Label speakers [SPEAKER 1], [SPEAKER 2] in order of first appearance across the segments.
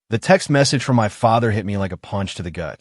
[SPEAKER 1] The text message from my father hit me like a punch to the gut.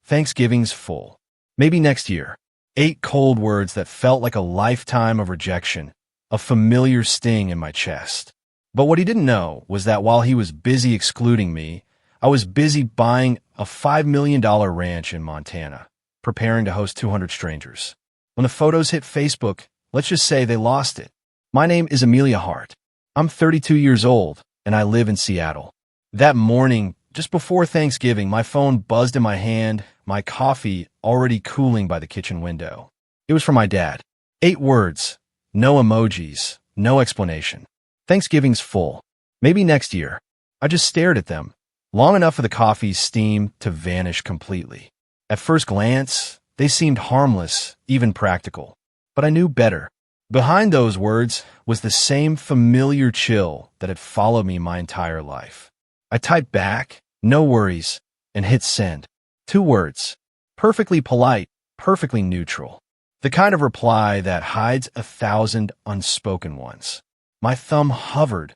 [SPEAKER 1] Thanksgiving's full. Maybe next year. 8 cold words that felt like a lifetime of rejection, a familiar sting in my chest. But what he didn't know was that while he was busy excluding me, I was busy buying a $5 million ranch in Montana, preparing to host 200 strangers. When the photos hit Facebook, let's just say they lost it. My name is Amelia Hart. I'm 32 years old, and I live in Seattle. That morning, just before Thanksgiving, my phone buzzed in my hand, my coffee already cooling by the kitchen window. It was from my dad. 8 words, no emojis, no explanation. Thanksgiving's full. Maybe next year. I just stared at them, long enough for the coffee's steam to vanish completely. At first glance, they seemed harmless, even practical. But I knew better. Behind those words was the same familiar chill that had followed me my entire life. I typed back, no worries, and hit send. 2 words. Perfectly polite, perfectly neutral. The kind of reply that hides 1,000 unspoken ones. My thumb hovered,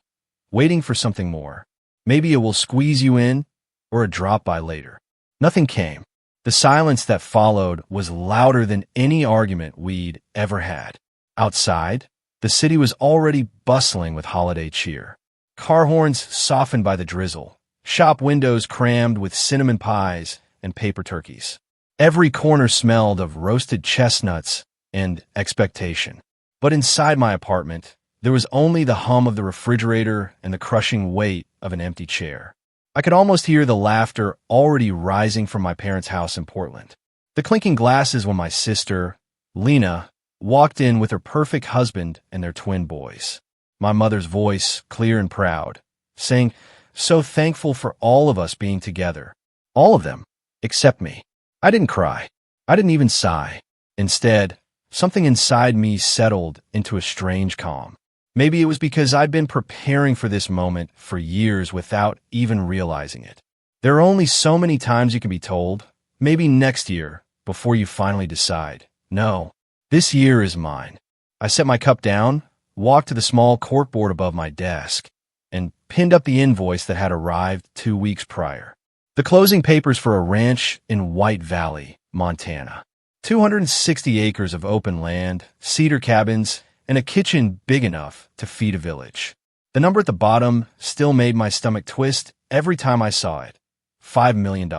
[SPEAKER 1] waiting for something more. Maybe it will squeeze you in, or a drop-by later. Nothing came. The silence that followed was louder than any argument we'd ever had. Outside, the city was already bustling with holiday cheer. Car horns softened by the drizzle, shop windows crammed with cinnamon pies and paper turkeys. Every corner smelled of roasted chestnuts and expectation. But inside my apartment, there was only the hum of the refrigerator and the crushing weight of an empty chair. I could almost hear the laughter already rising from my parents' house in Portland. The clinking glasses when my sister, Lena, walked in with her perfect husband and their twin boys. My mother's voice, clear and proud, saying, "So thankful for all of us being together." All of them, except me. I didn't cry. I didn't even sigh. Instead, something inside me settled into a strange calm. Maybe it was because I'd been preparing for this moment for years without even realizing it. There are only so many times you can be told, maybe next year, before you finally decide, no, this year is mine. I set my cup down, walked to the small corkboard above my desk, and pinned up the invoice that had arrived 2 weeks prior. The closing papers for a ranch in White Valley, Montana. 260 acres of open land, cedar cabins, and a kitchen big enough to feed a village. The number at the bottom still made my stomach twist every time I saw it. $5 million.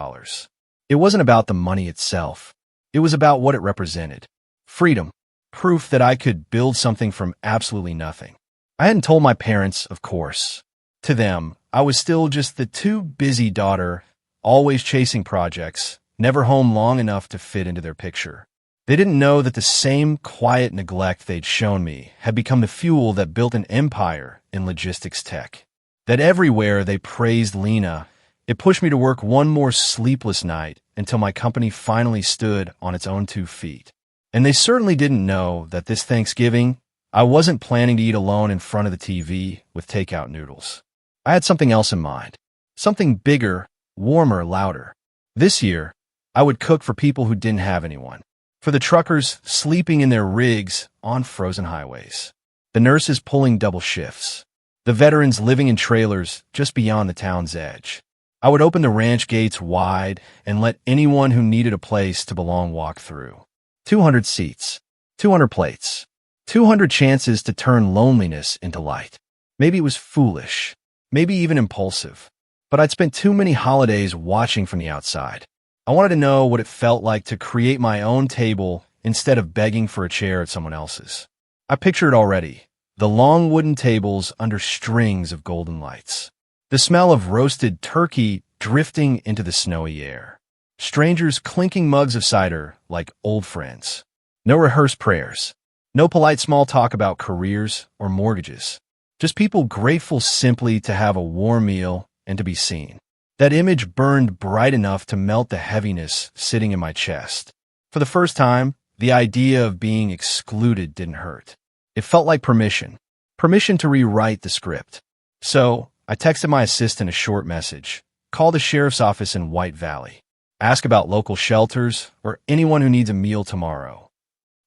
[SPEAKER 1] It wasn't about the money itself. It was about what it represented. Freedom. Proof that I could build something from absolutely nothing. I hadn't told my parents, of course. To them, I was still just the too busy daughter, always chasing projects, never home long enough to fit into their picture. They didn't know that the same quiet neglect they'd shown me had become the fuel that built an empire in logistics tech. That everywhere they praised Lena, it pushed me to work one more sleepless night until my company finally stood on its own 2 feet. And they certainly didn't know that this Thanksgiving, I wasn't planning to eat alone in front of the TV with takeout noodles. I had something else in mind. Something bigger, warmer, louder. This year, I would cook for people who didn't have anyone. For the truckers sleeping in their rigs on frozen highways. The nurses pulling double shifts. The veterans living in trailers just beyond the town's edge. I would open the ranch gates wide and let anyone who needed a place to belong walk through. 200 seats, 200 plates, 200 chances to turn loneliness into light. Maybe it was foolish, maybe even impulsive, but I'd spent too many holidays watching from the outside. I wanted to know what it felt like to create my own table instead of begging for a chair at someone else's. I picture it already, the long wooden tables under strings of golden lights. The smell of roasted turkey drifting into the snowy air. Strangers clinking mugs of cider like old friends. No rehearsed prayers. No polite small talk about careers or mortgages. Just people grateful simply to have a warm meal and to be seen. That image burned bright enough to melt the heaviness sitting in my chest. For the first time, the idea of being excluded didn't hurt. It felt like permission. Permission to rewrite the script. So, I texted my assistant a short message. Call the sheriff's office in White Valley. Ask about local shelters or anyone who needs a meal tomorrow.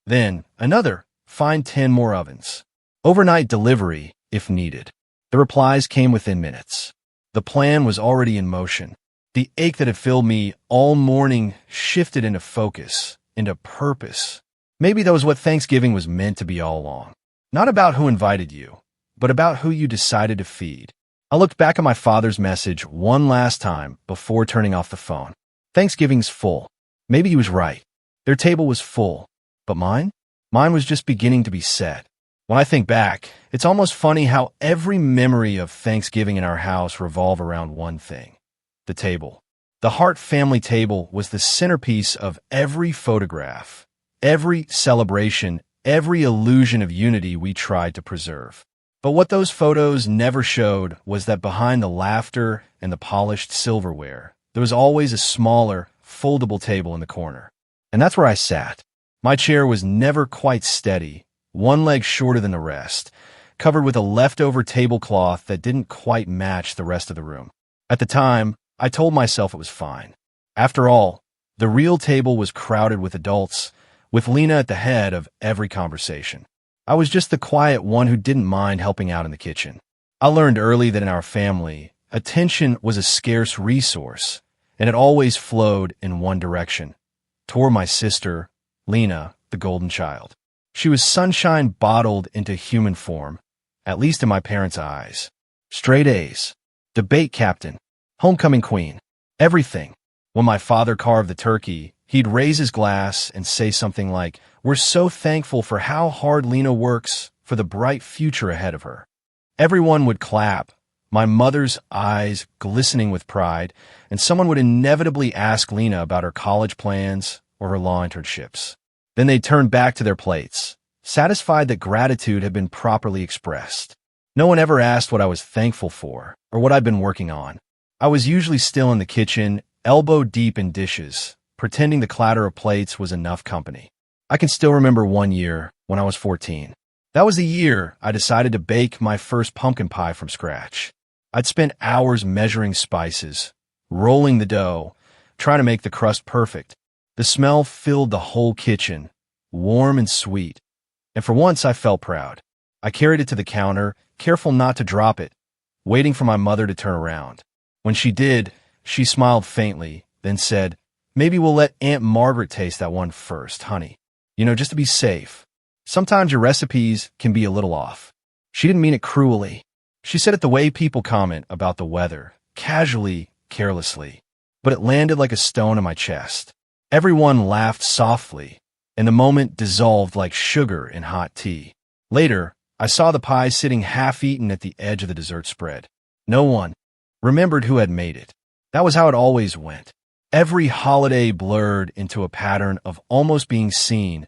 [SPEAKER 1] Then, another, find 10 more ovens. Overnight delivery, if needed. The replies came within minutes. The plan was already in motion. The ache that had filled me all morning shifted into focus, into purpose. Maybe that was what Thanksgiving was meant to be all along. Not about who invited you, but about who you decided to feed. I looked back at my father's message one last time before turning off the phone. Thanksgiving's full. Maybe he was right. Their table was full. But mine? Mine was just beginning to be set. When I think back, it's almost funny how every memory of Thanksgiving in our house revolved around one thing: the table. The Hart family table was the centerpiece of every photograph, every celebration, every illusion of unity we tried to preserve. But what those photos never showed was that behind the laughter and the polished silverware, there was always a smaller, foldable table in the corner. And that's where I sat. My chair was never quite steady, one leg shorter than the rest, covered with a leftover tablecloth that didn't quite match the rest of the room. At the time, I told myself it was fine. After all, the real table was crowded with adults, with Lena at the head of every conversation. I was just the quiet one who didn't mind helping out in the kitchen. I learned early that in our family, attention was a scarce resource, and it always flowed in one direction, toward my sister, Lena, the golden child. She was sunshine bottled into human form, at least in my parents' eyes. Straight A's, debate captain, homecoming queen, everything. When my father carved the turkey, he'd raise his glass and say something like, "We're so thankful for how hard Lena works for the bright future ahead of her." Everyone would clap, my mother's eyes glistening with pride, and someone would inevitably ask Lena about her college plans or her law internships. Then they'd turn back to their plates, satisfied that gratitude had been properly expressed. No one ever asked what I was thankful for or what I'd been working on. I was usually still in the kitchen, elbow deep in dishes, pretending the clatter of plates was enough company. I can still remember one year when I was 14. That was the year I decided to bake my first pumpkin pie from scratch. I'd spent hours measuring spices, rolling the dough, trying to make the crust perfect. The smell filled the whole kitchen, warm and sweet, and for once I felt proud. I carried it to the counter, careful not to drop it, waiting for my mother to turn around. When she did, she smiled faintly, then said, "Maybe we'll let Aunt Margaret taste that one first, honey. Just to be safe. Sometimes your recipes can be a little off." She didn't mean it cruelly. She said it the way people comment about the weather, casually, carelessly, but it landed like a stone in my chest. Everyone laughed softly, and the moment dissolved like sugar in hot tea. Later, I saw the pie sitting half-eaten at the edge of the dessert spread. No one remembered who had made it. That was how it always went. Every holiday blurred into a pattern of almost being seen,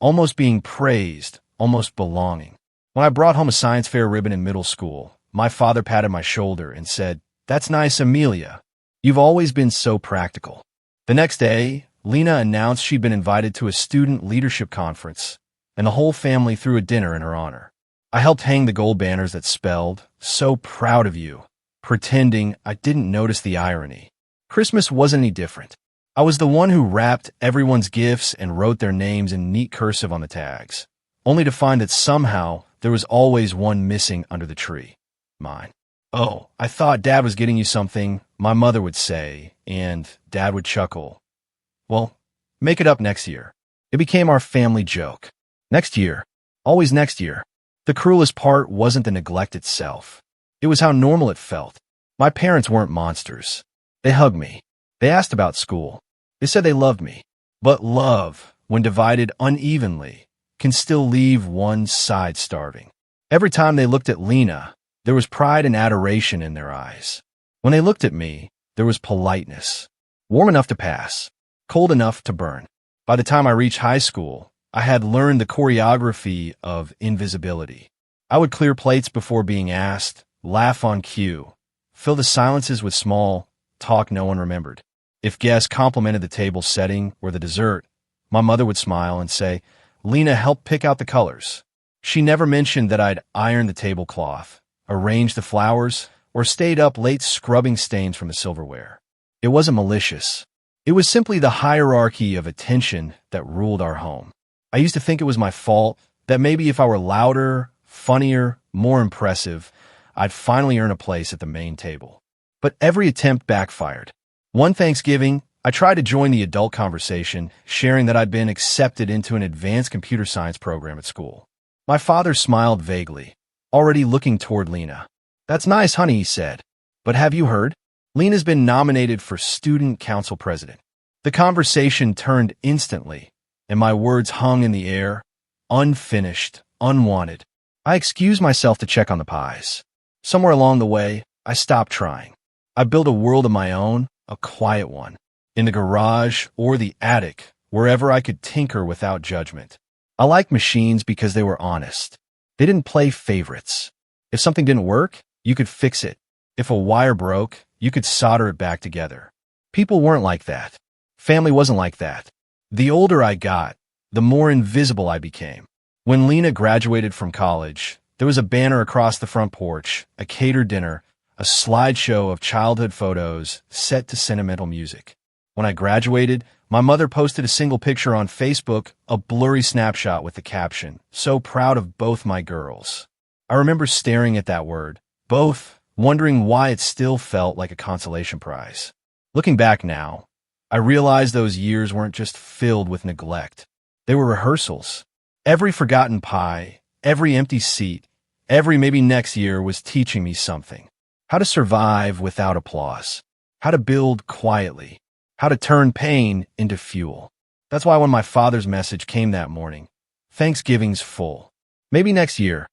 [SPEAKER 1] almost being praised, almost belonging. When I brought home a science fair ribbon in middle school, my father patted my shoulder and said, "That's nice, Amelia. You've always been so practical." The next day, Lena announced she'd been invited to a student leadership conference, and the whole family threw a dinner in her honor. I helped hang the gold banners that spelled, "So proud of you," pretending I didn't notice the irony. Christmas wasn't any different. I was the one who wrapped everyone's gifts and wrote their names in neat cursive on the tags, only to find that somehow there was always one missing under the tree. Mine. "Oh, I thought Dad was getting you something," my mother would say, and Dad would chuckle. "Well, make it up next year." It became our family joke. Next year. Always next year. The cruelest part wasn't the neglect itself. It was how normal it felt. My parents weren't monsters. They hugged me. They asked about school. They said they loved me. But love, when divided unevenly, can still leave one side starving. Every time they looked at Lena, there was pride and adoration in their eyes. When they looked at me, there was politeness. Warm enough to pass. Cold enough to burn. By the time I reached high school, I had learned the choreography of invisibility. I would clear plates before being asked, laugh on cue, fill the silences with small talk no one remembered. If guests complimented the table setting or the dessert, my mother would smile and say, "Lena helped pick out the colors." She never mentioned that I'd ironed the tablecloth, arranged the flowers, or stayed up late scrubbing stains from the silverware. It wasn't malicious. It was simply the hierarchy of attention that ruled our home. I used to think it was my fault, that maybe if I were louder, funnier, more impressive, I'd finally earn a place at the main table. But every attempt backfired. One Thanksgiving, I tried to join the adult conversation, sharing that I'd been accepted into an advanced computer science program at school. My father smiled vaguely, already looking toward Lena. "That's nice, honey," he said. "But have you heard? Lena's been nominated for student council president." The conversation turned instantly, and my words hung in the air, unfinished, unwanted. I excused myself to check on the pies. Somewhere along the way, I stopped trying. I built a world of my own, a quiet one, in the garage or the attic, wherever I could tinker without judgment. I liked machines because they were honest. They didn't play favorites. If something didn't work, you could fix it. If a wire broke, you could solder it back together. People weren't like that. Family wasn't like that. The older I got, the more invisible I became. When Lena graduated from college, there was a banner across the front porch, a catered dinner, a slideshow of childhood photos set to sentimental music. When I graduated, my mother posted a single picture on Facebook, a blurry snapshot with the caption, "So proud of both my girls." I remember staring at that word, both, wondering why it still felt like a consolation prize. Looking back now, I realized those years weren't just filled with neglect. They were rehearsals. Every forgotten pie, every empty seat, every maybe next year was teaching me something. How to survive without applause. How to build quietly. How to turn pain into fuel. That's why when my father's message came that morning, "Thanksgiving's full. Maybe next year,"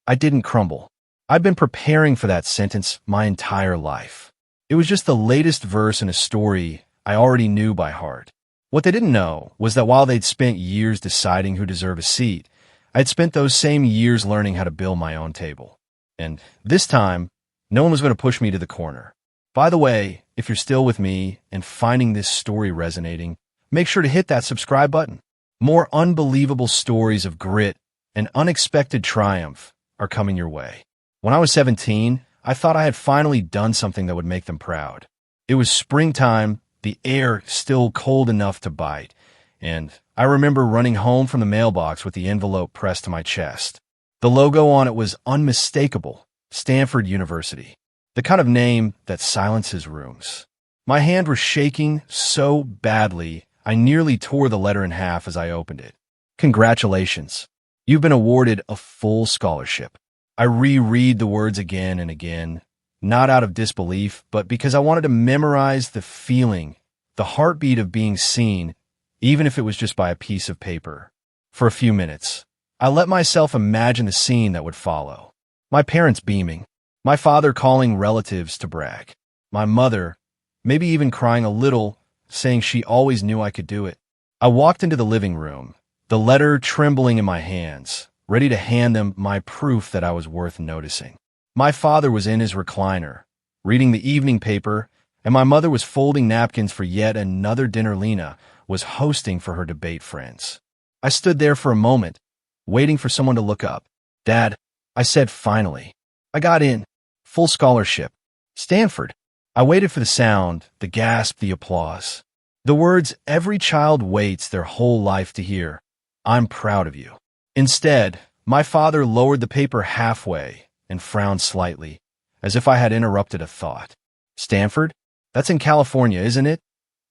[SPEAKER 1] I didn't crumble. I'd been preparing for that sentence my entire life. It was just the latest verse in a story I already knew by heart. What they didn't know was that while they'd spent years deciding who deserved a seat, I'd spent those same years learning how to build my own table. And this time, no one was going to push me to the corner. By the way, if you're still with me and finding this story resonating, make sure to hit that subscribe button. More unbelievable stories of grit and unexpected triumph are coming your way. When I was 17, I thought I had finally done something that would make them proud. It was springtime, the air still cold enough to bite, and I remember running home from the mailbox with the envelope pressed to my chest. The logo on it was unmistakable, Stanford University, the kind of name that silences rooms. My hand was shaking so badly, I nearly tore the letter in half as I opened it. "Congratulations. You've been awarded a full scholarship." I reread the words again and again, not out of disbelief, but because I wanted to memorize the feeling, the heartbeat of being seen, even if it was just by a piece of paper. For a few minutes, I let myself imagine the scene that would follow. My parents beaming, my father calling relatives to brag, my mother, maybe even crying a little, saying she always knew I could do it. I walked into the living room, the letter trembling in my hands, ready to hand them my proof that I was worth noticing. My father was in his recliner, reading the evening paper, and my mother was folding napkins for yet another dinner Lena was hosting for her debate friends. I stood there for a moment, waiting for someone to look up. "Dad," I said finally. "I got in. Full scholarship. Stanford." I waited for the sound, the gasp, the applause. The words every child waits their whole life to hear. "I'm proud of you." Instead, my father lowered the paper halfway and frowned slightly, as if I had interrupted a thought. "Stanford? That's in California, isn't it?"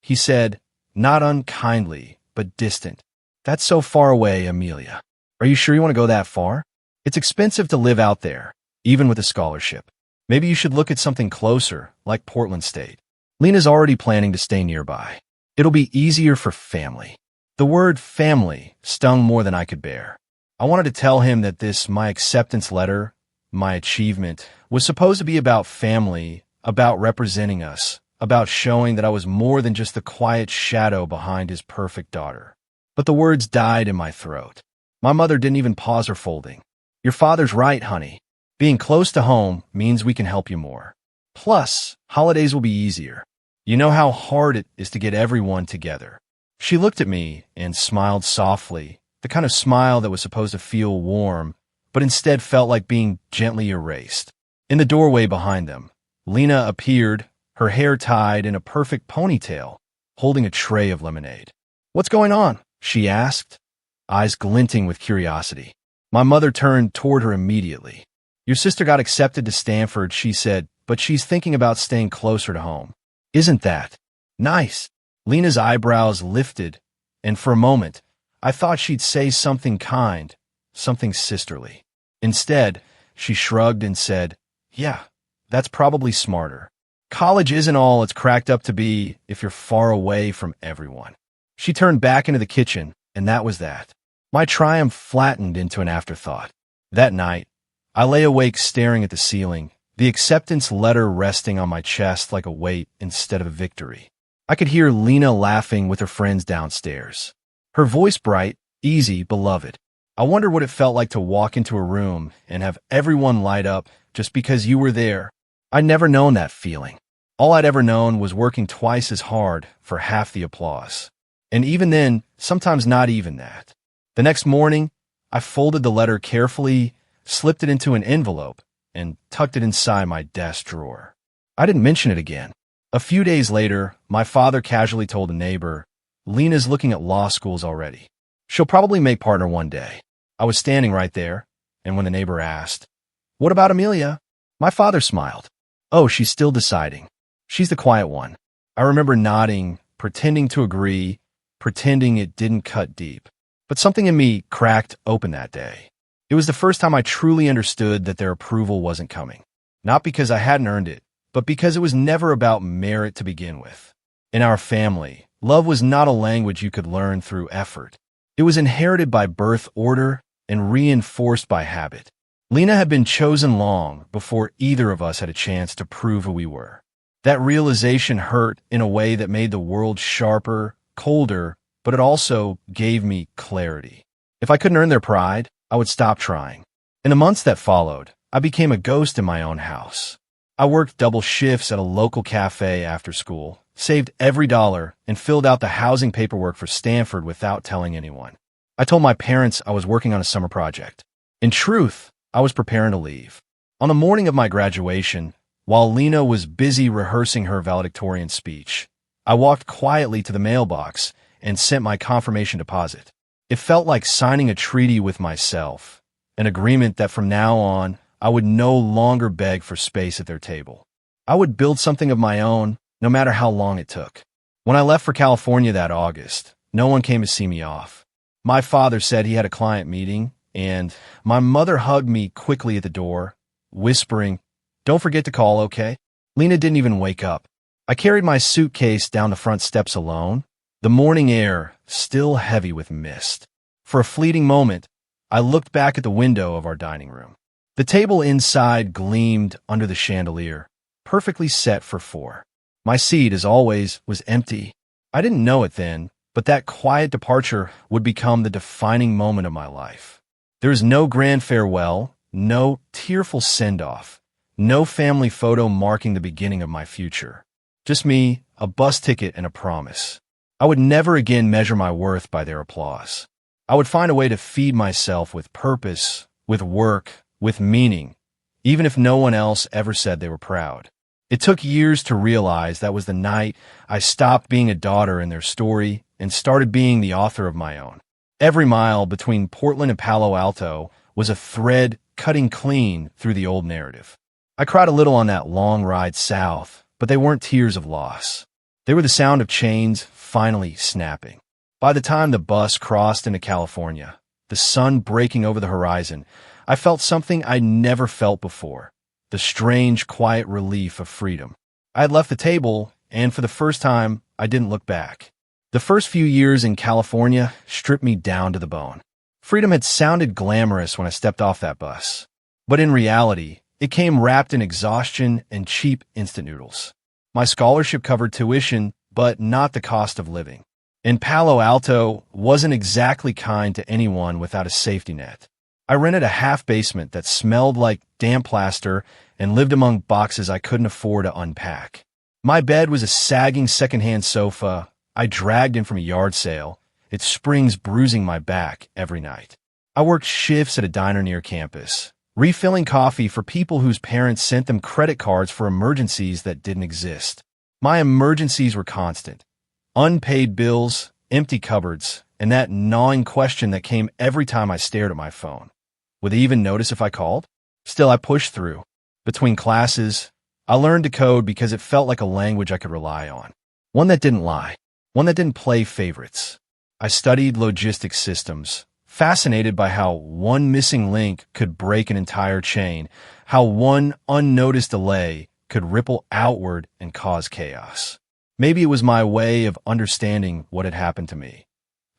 [SPEAKER 1] he said, not unkindly, but distant. "That's so far away, Amelia. Are you sure you want to go that far? It's expensive to live out there, even with a scholarship. Maybe you should look at something closer, like Portland State." Lena's already planning to stay nearby. It'll be easier for family. The word family stung more than I could bear. I wanted to tell him that my acceptance letter, my achievement, was supposed to be about family, about representing us, about showing that I was more than just the quiet shadow behind his perfect daughter. But the words died in my throat. My mother didn't even pause her folding. "Your father's right, honey. Being close to home means we can help you more. Plus, holidays will be easier. You know how hard it is to get everyone together." She looked at me and smiled softly, the kind of smile that was supposed to feel warm, but instead felt like being gently erased. In the doorway behind them, Lena appeared, her hair tied in a perfect ponytail, holding a tray of lemonade. "What's going on?" she asked, eyes glinting with curiosity. My mother turned toward her immediately. "Your sister got accepted to Stanford," she said, but she's thinking about staying closer to home. Isn't that nice? Lena's eyebrows lifted, and for a moment, I thought she'd say something kind, something sisterly. Instead, she shrugged and said, "Yeah, that's probably smarter. College isn't all it's cracked up to be if you're far away from everyone." She turned back into the kitchen, and that was that. My triumph flattened into an afterthought. That night, I lay awake staring at the ceiling, the acceptance letter resting on my chest like a weight instead of a victory. I could hear Lena laughing with her friends downstairs. Her voice bright, easy, beloved. I wonder what it felt like to walk into a room and have everyone light up just because you were there. I'd never known that feeling. All I'd ever known was working twice as hard for half the applause. And even then, sometimes not even that. The next morning, I folded the letter carefully, slipped it into an envelope, and tucked it inside my desk drawer. I didn't mention it again. A few days later, my father casually told a neighbor, "Lena's looking at law schools already. She'll probably make partner one day." I was standing right there, and when the neighbor asked, "What about Amelia?" my father smiled. "Oh, she's still deciding. She's the quiet one." I remember nodding, pretending to agree, pretending it didn't cut deep. But something in me cracked open that day. It was the first time I truly understood that their approval wasn't coming. Not because I hadn't earned it, but because it was never about merit to begin with. In our family, love was not a language you could learn through effort. It was inherited by birth order and reinforced by habit. Lena had been chosen long before either of us had a chance to prove who we were. That realization hurt in a way that made the world sharper, colder, but it also gave me clarity. If I couldn't earn their pride, I would stop trying. In the months that followed, I became a ghost in my own house. I worked double shifts at a local cafe after school, saved every dollar, and filled out the housing paperwork for Stanford without telling anyone. I told my parents I was working on a summer project. In truth, I was preparing to leave. On the morning of my graduation, while Lena was busy rehearsing her valedictorian speech, I walked quietly to the mailbox and sent my confirmation deposit. It felt like signing a treaty with myself, an agreement that from now on, I would no longer beg for space at their table. I would build something of my own, no matter how long it took. When I left for California that August, no one came to see me off. My father said he had a client meeting, and my mother hugged me quickly at the door, whispering, "Don't forget to call, okay?" Lena didn't even wake up. I carried my suitcase down the front steps alone, the morning air still heavy with mist. For a fleeting moment, I looked back at the window of our dining room. The table inside gleamed under the chandelier, perfectly set for four. My seat, as always, was empty. I didn't know it then, but that quiet departure would become the defining moment of my life. There was no grand farewell, no tearful send-off, no family photo marking the beginning of my future. Just me, a bus ticket, and a promise. I would never again measure my worth by their applause. I would find a way to feed myself with purpose, with work, with meaning, even if no one else ever said they were proud. It took years to realize that was the night I stopped being a daughter in their story and started being the author of my own. Every mile between Portland and Palo Alto was a thread cutting clean through the old narrative. I cried a little on that long ride south, but they weren't tears of loss. They were the sound of chains finally snapping. By the time the bus crossed into California, the sun breaking over the horizon, I felt something I'd never felt before, the strange, quiet relief of freedom. I had left the table, and for the first time, I didn't look back. The first few years in California stripped me down to the bone. Freedom had sounded glamorous when I stepped off that bus, but in reality, it came wrapped in exhaustion and cheap instant noodles. My scholarship covered tuition, but not the cost of living. And Palo Alto wasn't exactly kind to anyone without a safety net. I rented a half-basement that smelled like damp plaster and lived among boxes I couldn't afford to unpack. My bed was a sagging secondhand sofa I dragged in from a yard sale, its springs bruising my back every night. I worked shifts at a diner near campus, refilling coffee for people whose parents sent them credit cards for emergencies that didn't exist. My emergencies were constant. Unpaid bills, empty cupboards, and that gnawing question that came every time I stared at my phone. Would they even notice if I called? Still, I pushed through. Between classes, I learned to code because it felt like a language I could rely on. One that didn't lie. One that didn't play favorites. I studied logistics systems, fascinated by how one missing link could break an entire chain, how one unnoticed delay could ripple outward and cause chaos. Maybe it was my way of understanding what had happened to me,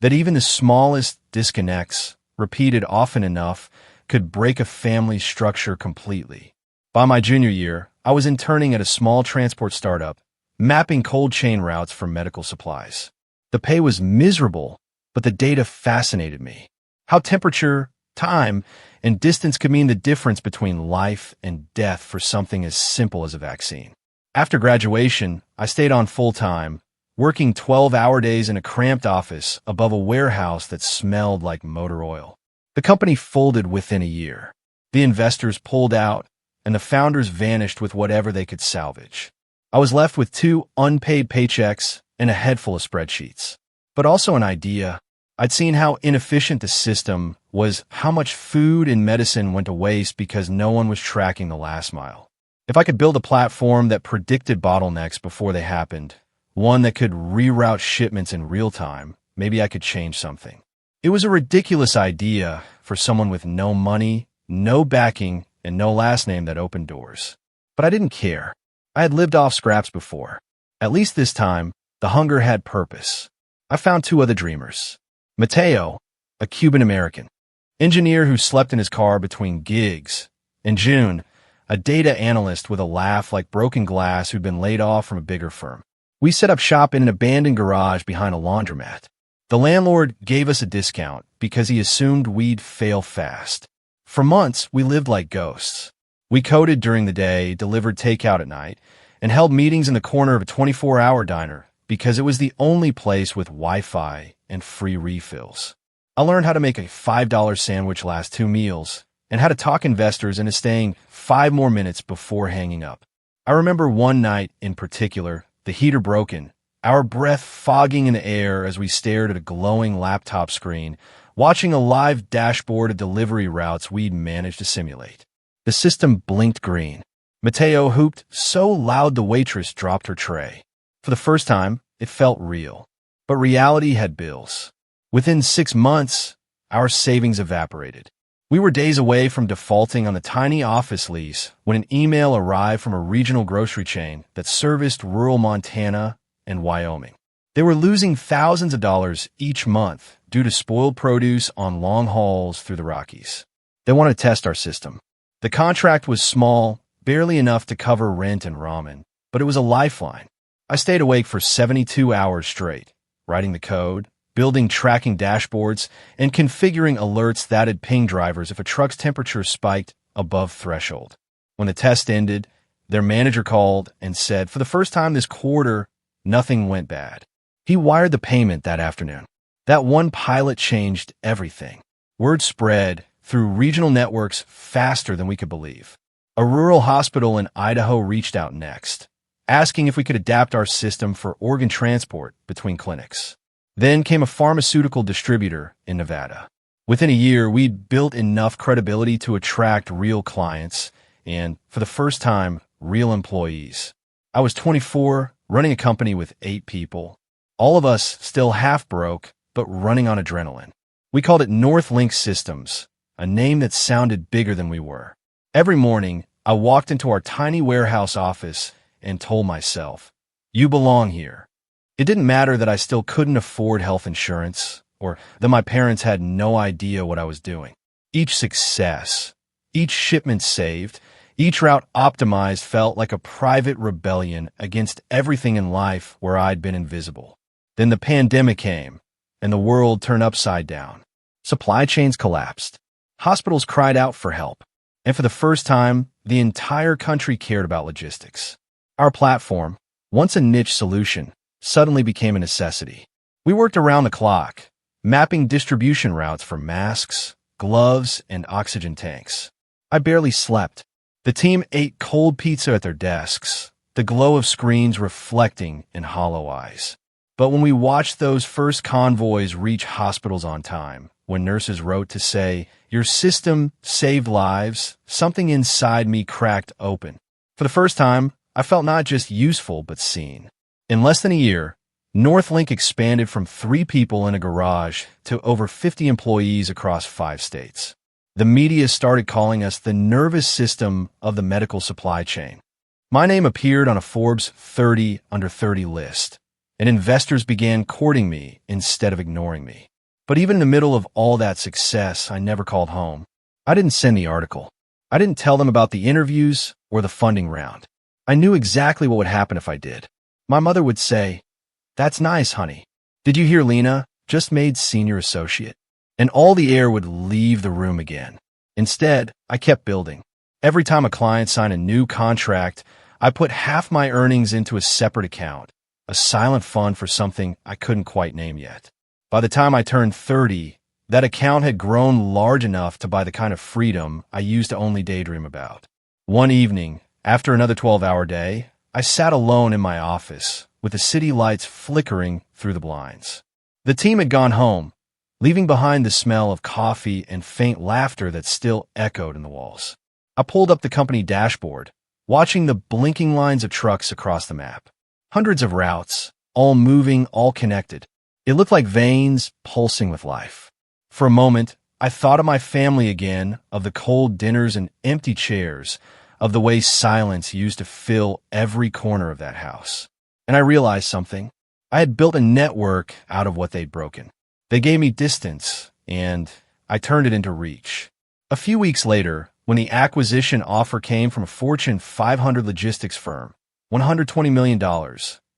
[SPEAKER 1] that even the smallest disconnects, repeated often enough, could break a family's structure completely. By my junior year, I was interning at a small transport startup, mapping cold chain routes for medical supplies. The pay was miserable, but the data fascinated me. How temperature, time, and distance could mean the difference between life and death for something as simple as a vaccine. After graduation, I stayed on full-time, working 12-hour days in a cramped office above a warehouse that smelled like motor oil. The company folded within a year. The investors pulled out, and the founders vanished with whatever they could salvage. I was left with 2 unpaid paychecks and a head full of spreadsheets. But also an idea. I'd seen how inefficient the system was, how much food and medicine went to waste because no one was tracking the last mile. If I could build a platform that predicted bottlenecks before they happened, one that could reroute shipments in real time, maybe I could change something. It was a ridiculous idea for someone with no money, no backing, and no last name that opened doors. But I didn't care. I had lived off scraps before. At least this time, the hunger had purpose. I found 2 other dreamers. Mateo, a Cuban-American engineer who slept in his car between gigs, and June, a data analyst with a laugh like broken glass who'd been laid off from a bigger firm. We set up shop in an abandoned garage behind a laundromat. The landlord gave us a discount because he assumed we'd fail fast. For months, we lived like ghosts. We coded during the day, delivered takeout at night, and held meetings in the corner of a 24-hour diner because it was the only place with Wi-Fi and free refills. I learned how to make a $5 sandwich last 2 meals and how to talk investors into staying 5 more minutes before hanging up. I remember one night in particular, the heater broken, our breath fogging in the air as we stared at a glowing laptop screen, watching a live dashboard of delivery routes we'd managed to simulate. The system blinked green. Mateo hooped so loud the waitress dropped her tray. For the first time, it felt real. But reality had bills. Within 6 months, our savings evaporated. We were days away from defaulting on the tiny office lease when an email arrived from a regional grocery chain that serviced rural Montana and Wyoming. They were losing thousands of dollars each month due to spoiled produce on long hauls through the Rockies. They wanted to test our system. The contract was small, barely enough to cover rent and ramen, but it was a lifeline. I stayed awake for 72 hours straight, writing the code, building tracking dashboards, and configuring alerts that'd ping drivers if a truck's temperature spiked above threshold. When the test ended, their manager called and said, for the first time this quarter, nothing went bad. He wired the payment that afternoon. That one pilot changed everything. Word spread through regional networks faster than we could believe. A rural hospital in Idaho reached out next, asking if we could adapt our system for organ transport between clinics. Then came a pharmaceutical distributor in Nevada. Within a year, we'd built enough credibility to attract real clients and, for the first time, real employees. I was 24, running a company with 8 people. All of us still half broke, but running on adrenaline. We called it Northlink Systems, a name that sounded bigger than we were. Every morning, I walked into our tiny warehouse office and told myself, you belong here. It didn't matter that I still couldn't afford health insurance or that my parents had no idea what I was doing. Each success, each shipment saved, each route optimized felt like a private rebellion against everything in life where I'd been invisible. Then the pandemic came, and the world turned upside down. Supply chains collapsed. Hospitals cried out for help. And for the first time, the entire country cared about logistics. Our platform, once a niche solution, suddenly became a necessity. We worked around the clock, mapping distribution routes for masks, gloves, and oxygen tanks. I barely slept. The team ate cold pizza at their desks, the glow of screens reflecting in hollow eyes. But when we watched those first convoys reach hospitals on time, when nurses wrote to say, your system saved lives, something inside me cracked open. For the first time, I felt not just useful, but seen. In less than a year, Northlink expanded from 3 people in a garage to over 50 employees across 5 states. The media started calling us the nervous system of the medical supply chain. My name appeared on a Forbes 30 under 30 list, and investors began courting me instead of ignoring me. But even in the middle of all that success, I never called home. I didn't send the article. I didn't tell them about the interviews or the funding round. I knew exactly what would happen if I did. My mother would say, "That's nice, honey. Did you hear Lena just made senior associate?" And all the air would leave the room again. Instead, I kept building. Every time a client signed a new contract, I put half my earnings into a separate account, a silent fund for something I couldn't quite name yet. By the time I turned 30, that account had grown large enough to buy the kind of freedom I used to only daydream about. One evening, after another 12-hour day, I sat alone in my office, with the city lights flickering through the blinds. The team had gone home, leaving behind the smell of coffee and faint laughter that still echoed in the walls. I pulled up the company dashboard, watching the blinking lines of trucks across the map. Hundreds of routes, all moving, all connected. It looked like veins pulsing with life. For a moment, I thought of my family again, of the cold dinners and empty chairs, of the way silence used to fill every corner of that house. And I realized something. I had built a network out of what they'd broken. They gave me distance, and I turned it into reach. A few weeks later, when the acquisition offer came from a Fortune 500 logistics firm, $120 million,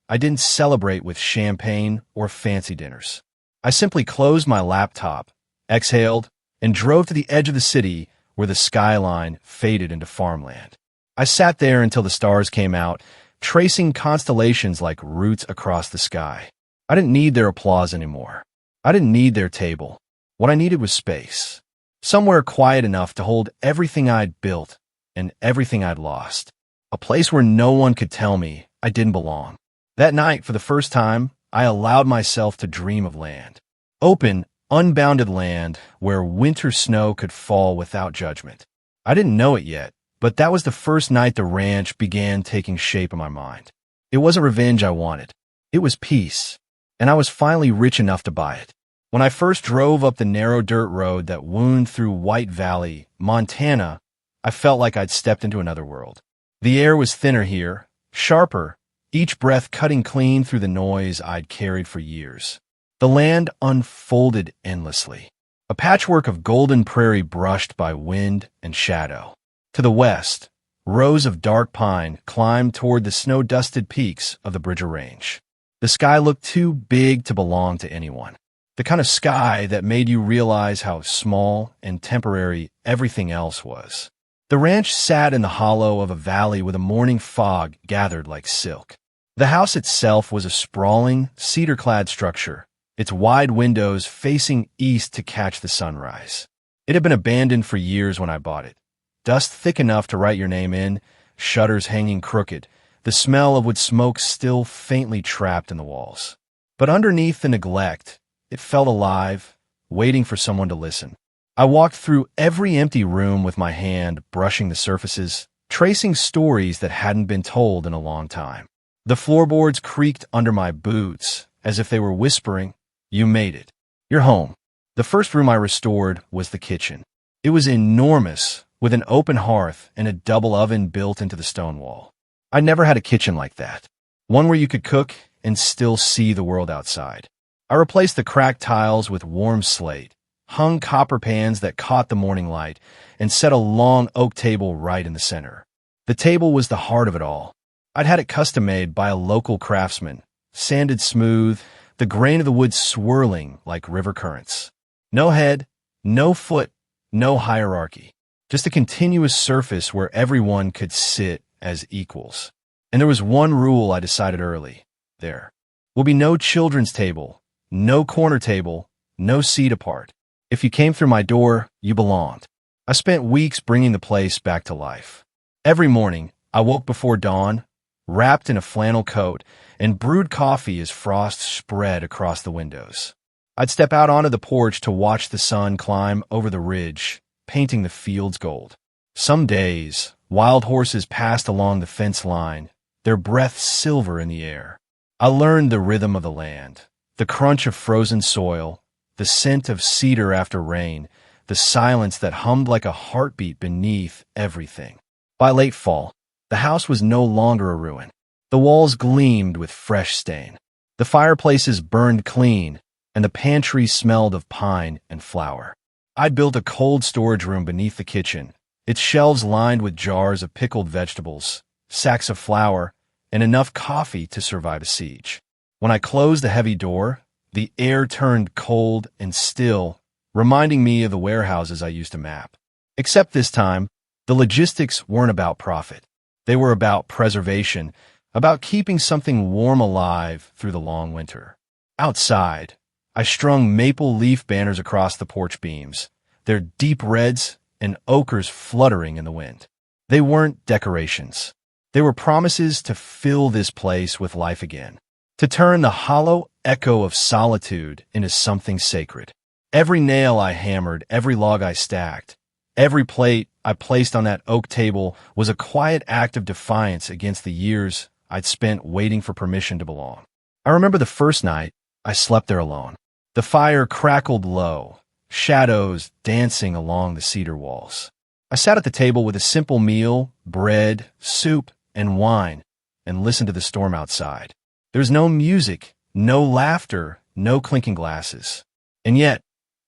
[SPEAKER 1] I didn't celebrate with champagne or fancy dinners. I simply closed my laptop, exhaled, and drove to the edge of the city where the skyline faded into farmland. I sat there until the stars came out, tracing constellations like roots across the sky. I didn't need their applause anymore. I didn't need their table. What I needed was space. Somewhere quiet enough to hold everything I'd built and everything I'd lost. A place where no one could tell me I didn't belong. That night, for the first time, I allowed myself to dream of land. Open, unbounded land where winter snow could fall without judgment. I didn't know it yet, but that was the first night the ranch began taking shape in my mind. It wasn't revenge I wanted. It was peace. And I was finally rich enough to buy it. When I first drove up the narrow dirt road that wound through White Valley, Montana, I felt like I'd stepped into another world. The air was thinner here, sharper, each breath cutting clean through the noise I'd carried for years. The land unfolded endlessly, a patchwork of golden prairie brushed by wind and shadow. To the west, rows of dark pine climbed toward the snow-dusted peaks of the Bridger Range. The sky looked too big to belong to anyone. The kind of sky that made you realize how small and temporary everything else was. The ranch sat in the hollow of a valley where the morning fog gathered like silk. The house itself was a sprawling, cedar-clad structure, its wide windows facing east to catch the sunrise. It had been abandoned for years when I bought it. Dust thick enough to write your name in, shutters hanging crooked, the smell of wood smoke still faintly trapped in the walls. But underneath the neglect, it felt alive, waiting for someone to listen. I walked through every empty room with my hand brushing the surfaces, tracing stories that hadn't been told in a long time. The floorboards creaked under my boots, as if they were whispering, "You made it. You're home." The first room I restored was the kitchen. It was enormous, with an open hearth and a double oven built into the stone wall. I'd never had a kitchen like that, one where you could cook and still see the world outside. I replaced the cracked tiles with warm slate, hung copper pans that caught the morning light, and set a long oak table right in the center. The table was the heart of it all. I'd had it custom-made by a local craftsman, sanded smooth, the grain of the wood swirling like river currents. No head, no foot, no hierarchy. Just a continuous surface where everyone could sit as equals. And there was one rule I decided early. There will be no children's table, no corner table, no seat apart. If you came through my door, you belonged. I spent weeks bringing the place back to life. Every morning, I woke before dawn, wrapped in a flannel coat, and brewed coffee as frost spread across the windows. I'd step out onto the porch to watch the sun climb over the ridge, painting the fields gold. Some days, wild horses passed along the fence line, their breath silver in the air. I learned the rhythm of the land, the crunch of frozen soil, the scent of cedar after rain, the silence that hummed like a heartbeat beneath everything. By late fall, the house was no longer a ruin. The walls gleamed with fresh stain. The fireplaces burned clean, and the pantry smelled of pine and flour. I'd built a cold storage room beneath the kitchen, its shelves lined with jars of pickled vegetables, sacks of flour, and enough coffee to survive a siege. When I closed the heavy door, the air turned cold and still, reminding me of the warehouses I used to map. Except this time, the logistics weren't about profit. They were about preservation, about keeping something warm alive through the long winter. Outside, I strung maple leaf banners across the porch beams, their deep reds and ochres fluttering in the wind. They weren't decorations. They were promises to fill this place with life again, to turn the hollow echo of solitude into something sacred. Every nail I hammered, every log I stacked, every plate I placed on that oak table was a quiet act of defiance against the years I'd spent waiting for permission to belong. I remember the first night I slept there alone. The fire crackled low, shadows dancing along the cedar walls. I sat at the table with a simple meal, bread, soup, and wine, and listened to the storm outside. There's no music, no laughter, no clinking glasses. And yet,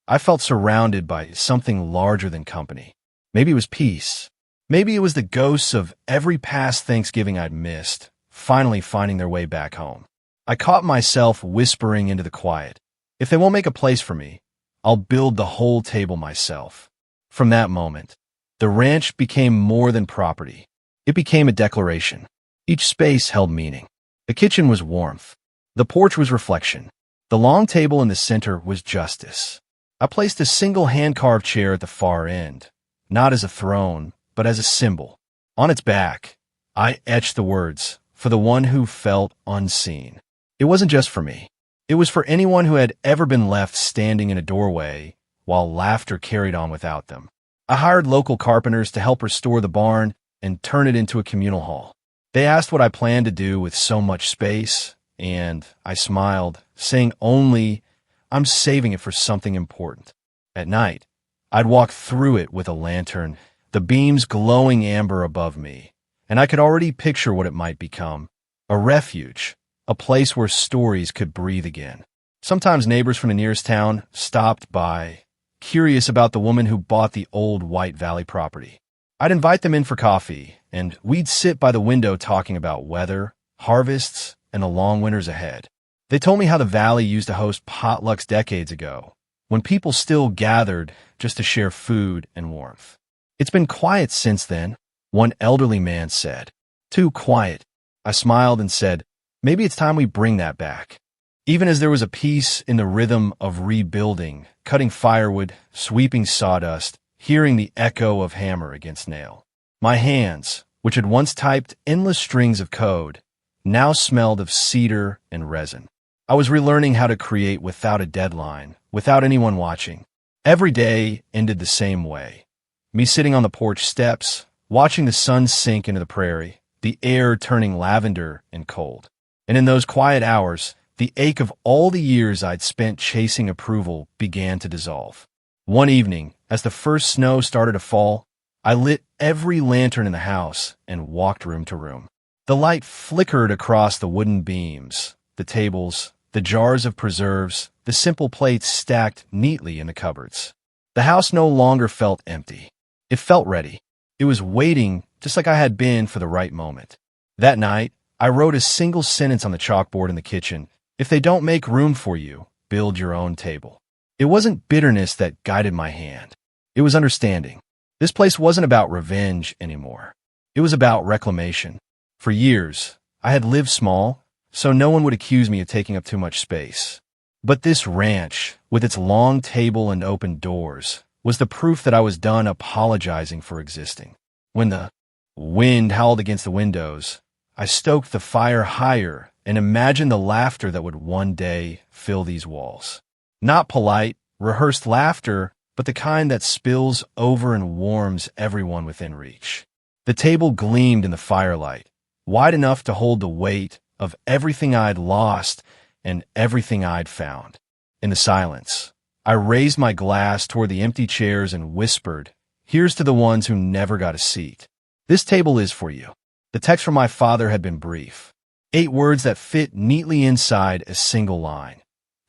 [SPEAKER 1] I felt surrounded by something larger than company. Maybe it was peace. Maybe it was the ghosts of every past Thanksgiving I'd missed, finally finding their way back home. I caught myself whispering into the quiet, "If they won't make a place for me, I'll build the whole table myself." From that moment, the ranch became more than property. It became a declaration. Each space held meaning. The kitchen was warmth. The porch was reflection. The long table in the center was justice. I placed a single hand-carved chair at the far end, not as a throne, but as a symbol. On its back, I etched the words, "For the one who felt unseen." It wasn't just for me. It was for anyone who had ever been left standing in a doorway while laughter carried on without them. I hired local carpenters to help restore the barn and turn it into a communal hall. They asked what I planned to do with so much space, and I smiled, saying only, "I'm saving it for something important." At night, I'd walk through it with a lantern, the beams glowing amber above me, and I could already picture what it might become: a refuge, a place where stories could breathe again. Sometimes neighbors from the nearest town stopped by, curious about the woman who bought the old White Valley property. I'd invite them in for coffee, and we'd sit by the window talking about weather, harvests, and the long winters ahead. They told me how the valley used to host potlucks decades ago, when people still gathered just to share food and warmth. "It's been quiet since then," one elderly man said. "Too quiet." I smiled and said, "Maybe it's time we bring that back." Even as there was a peace in the rhythm of rebuilding, cutting firewood, sweeping sawdust, hearing the echo of hammer against nail. My hands, which had once typed endless strings of code, now smelled of cedar and resin. I was relearning how to create without a deadline, without anyone watching. Every day ended the same way. Me sitting on the porch steps, watching the sun sink into the prairie, the air turning lavender and cold. And in those quiet hours, the ache of all the years I'd spent chasing approval began to dissolve. One evening, as the first snow started to fall, I lit every lantern in the house and walked room to room. The light flickered across the wooden beams, the tables, the jars of preserves, the simple plates stacked neatly in the cupboards. The house no longer felt empty. It felt ready. It was waiting just like I had been for the right moment. That night, I wrote a single sentence on the chalkboard in the kitchen: "If they don't make room for you, build your own table." It wasn't bitterness that guided my hand. It was understanding. This place wasn't about revenge anymore. It was about reclamation. For years, I had lived small, so no one would accuse me of taking up too much space. But this ranch, with its long table and open doors, was the proof that I was done apologizing for existing. When the wind howled against the windows, I stoked the fire higher and imagined the laughter that would one day fill these walls. Not polite, rehearsed laughter, but the kind that spills over and warms everyone within reach. The table gleamed in the firelight, wide enough to hold the weight of everything I'd lost and everything I'd found. In the silence, I raised my glass toward the empty chairs and whispered, "Here's to the ones who never got a seat. This table is for you." The text from my father had been brief. 8 words that fit neatly inside a single line.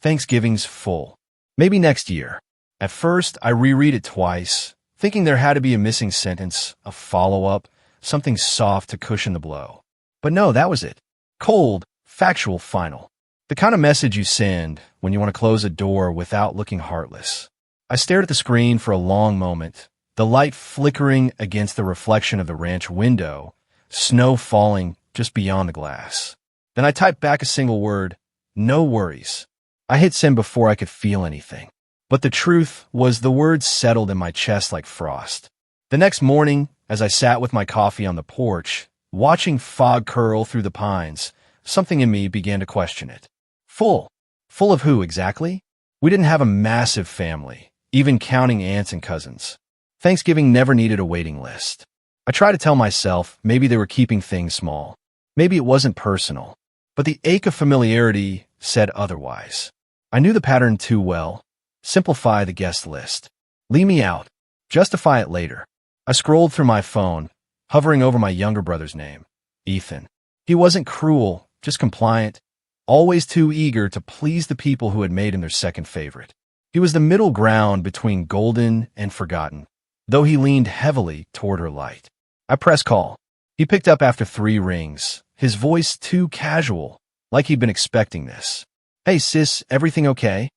[SPEAKER 1] Thanksgiving's full. Maybe next year. At first, I reread it twice, thinking there had to be a missing sentence, a follow-up, something soft to cushion the blow. But no, that was it. Cold, factual, final. The kind of message you send when you want to close a door without looking heartless. I stared at the screen for a long moment, the light flickering against the reflection of the ranch window, snow falling just beyond the glass. Then I typed back a single word, "No worries." I hit send before I could feel anything. But the truth was the words settled in my chest like frost. The next morning, as I sat with my coffee on the porch, watching fog curl through the pines, something in me began to question it. Full. Full of who exactly? We didn't have a massive family, even counting aunts and cousins. Thanksgiving never needed a waiting list. I tried to tell myself maybe they were keeping things small. Maybe it wasn't personal. But the ache of familiarity said otherwise. I knew the pattern too well. Simplify the guest list. Leave me out. Justify it later. I scrolled through my phone, hovering over my younger brother's name, Ethan. He wasn't cruel, just compliant, always too eager to please the people who had made him their second favorite. He was the middle ground between golden and forgotten, though he leaned heavily toward her light. I pressed call. He picked up after 3 rings, his voice too casual, like he'd been expecting this. "Hey sis, everything okay?"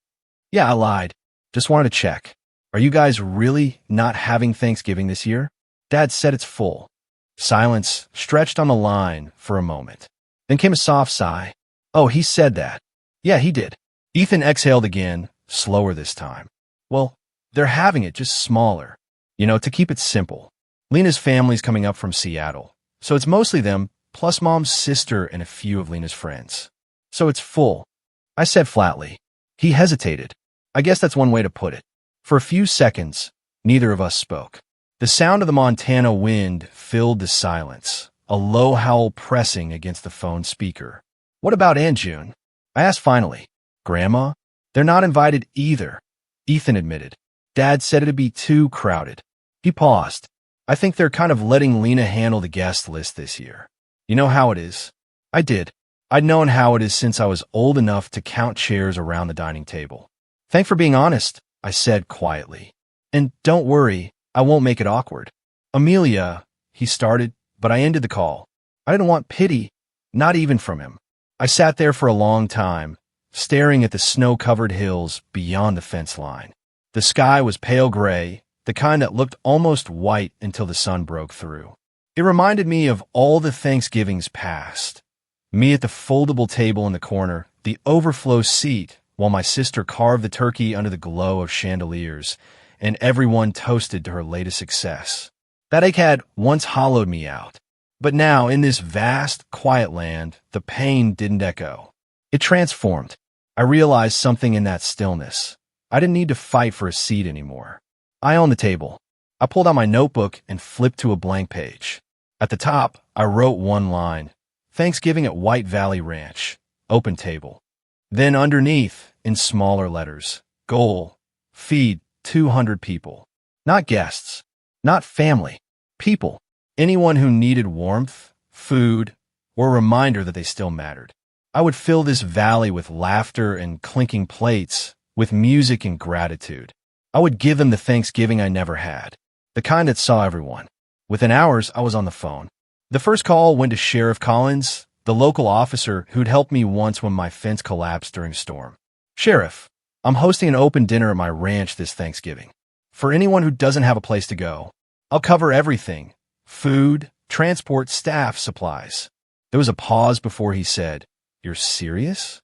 [SPEAKER 1] "Yeah, I lied. Just wanted to check. Are you guys really not having Thanksgiving this year?" Dad said it's full. Silence stretched on the line for a moment. Then came a soft sigh. "Oh, he said that." "Yeah, he did." Ethan exhaled again, slower this time. "Well, they're having it just smaller. To keep it simple. Lena's family's coming up from Seattle, so it's mostly them, plus Mom's sister and a few of Lena's friends. So it's full," I said flatly. He hesitated. I guess that's one way to put it. For a few seconds, neither of us spoke. The sound of the Montana wind filled the silence, a low howl pressing against the phone speaker. "What about Aunt June?" I asked finally. "Grandma? They're not invited either," Ethan admitted. "Dad said it'd be too crowded." He paused. "I think they're kind of letting Lena handle the guest list this year. You know how it is." I did. I'd known how it is since I was old enough to count chairs around the dining table. "Thanks for being honest," I said quietly. "And don't worry, I won't make it awkward." "Amelia," he started, but I ended the call. I didn't want pity, not even from him. I sat there for a long time, staring at the snow-covered hills beyond the fence line. The sky was pale gray, the kind that looked almost white until the sun broke through. It reminded me of all the Thanksgivings past. Me at the foldable table in the corner, the overflow seat, while my sister carved the turkey under the glow of chandeliers, and everyone toasted to her latest success. That ache had once hollowed me out. But now, in this vast, quiet land, the pain didn't echo. It transformed. I realized something in that stillness. I didn't need to fight for a seat anymore. Eye on the table. I pulled out my notebook and flipped to a blank page. At the top, I wrote one line. Thanksgiving at White Valley Ranch. Open table. Then underneath, in smaller letters, goal. Feed 200 people. Not guests. Not family. People. Anyone who needed warmth, food, or a reminder that they still mattered. I would fill this valley with laughter and clinking plates, with music and gratitude. I would give them the Thanksgiving I never had, the kind that saw everyone. Within hours, I was on the phone. The first call went to Sheriff Collins, the local officer who'd helped me once when my fence collapsed during a storm. "Sheriff, I'm hosting an open dinner at my ranch this Thanksgiving. For anyone who doesn't have a place to go, I'll cover everything. Food, transport, staff, supplies." There was a pause before he said, "You're serious?"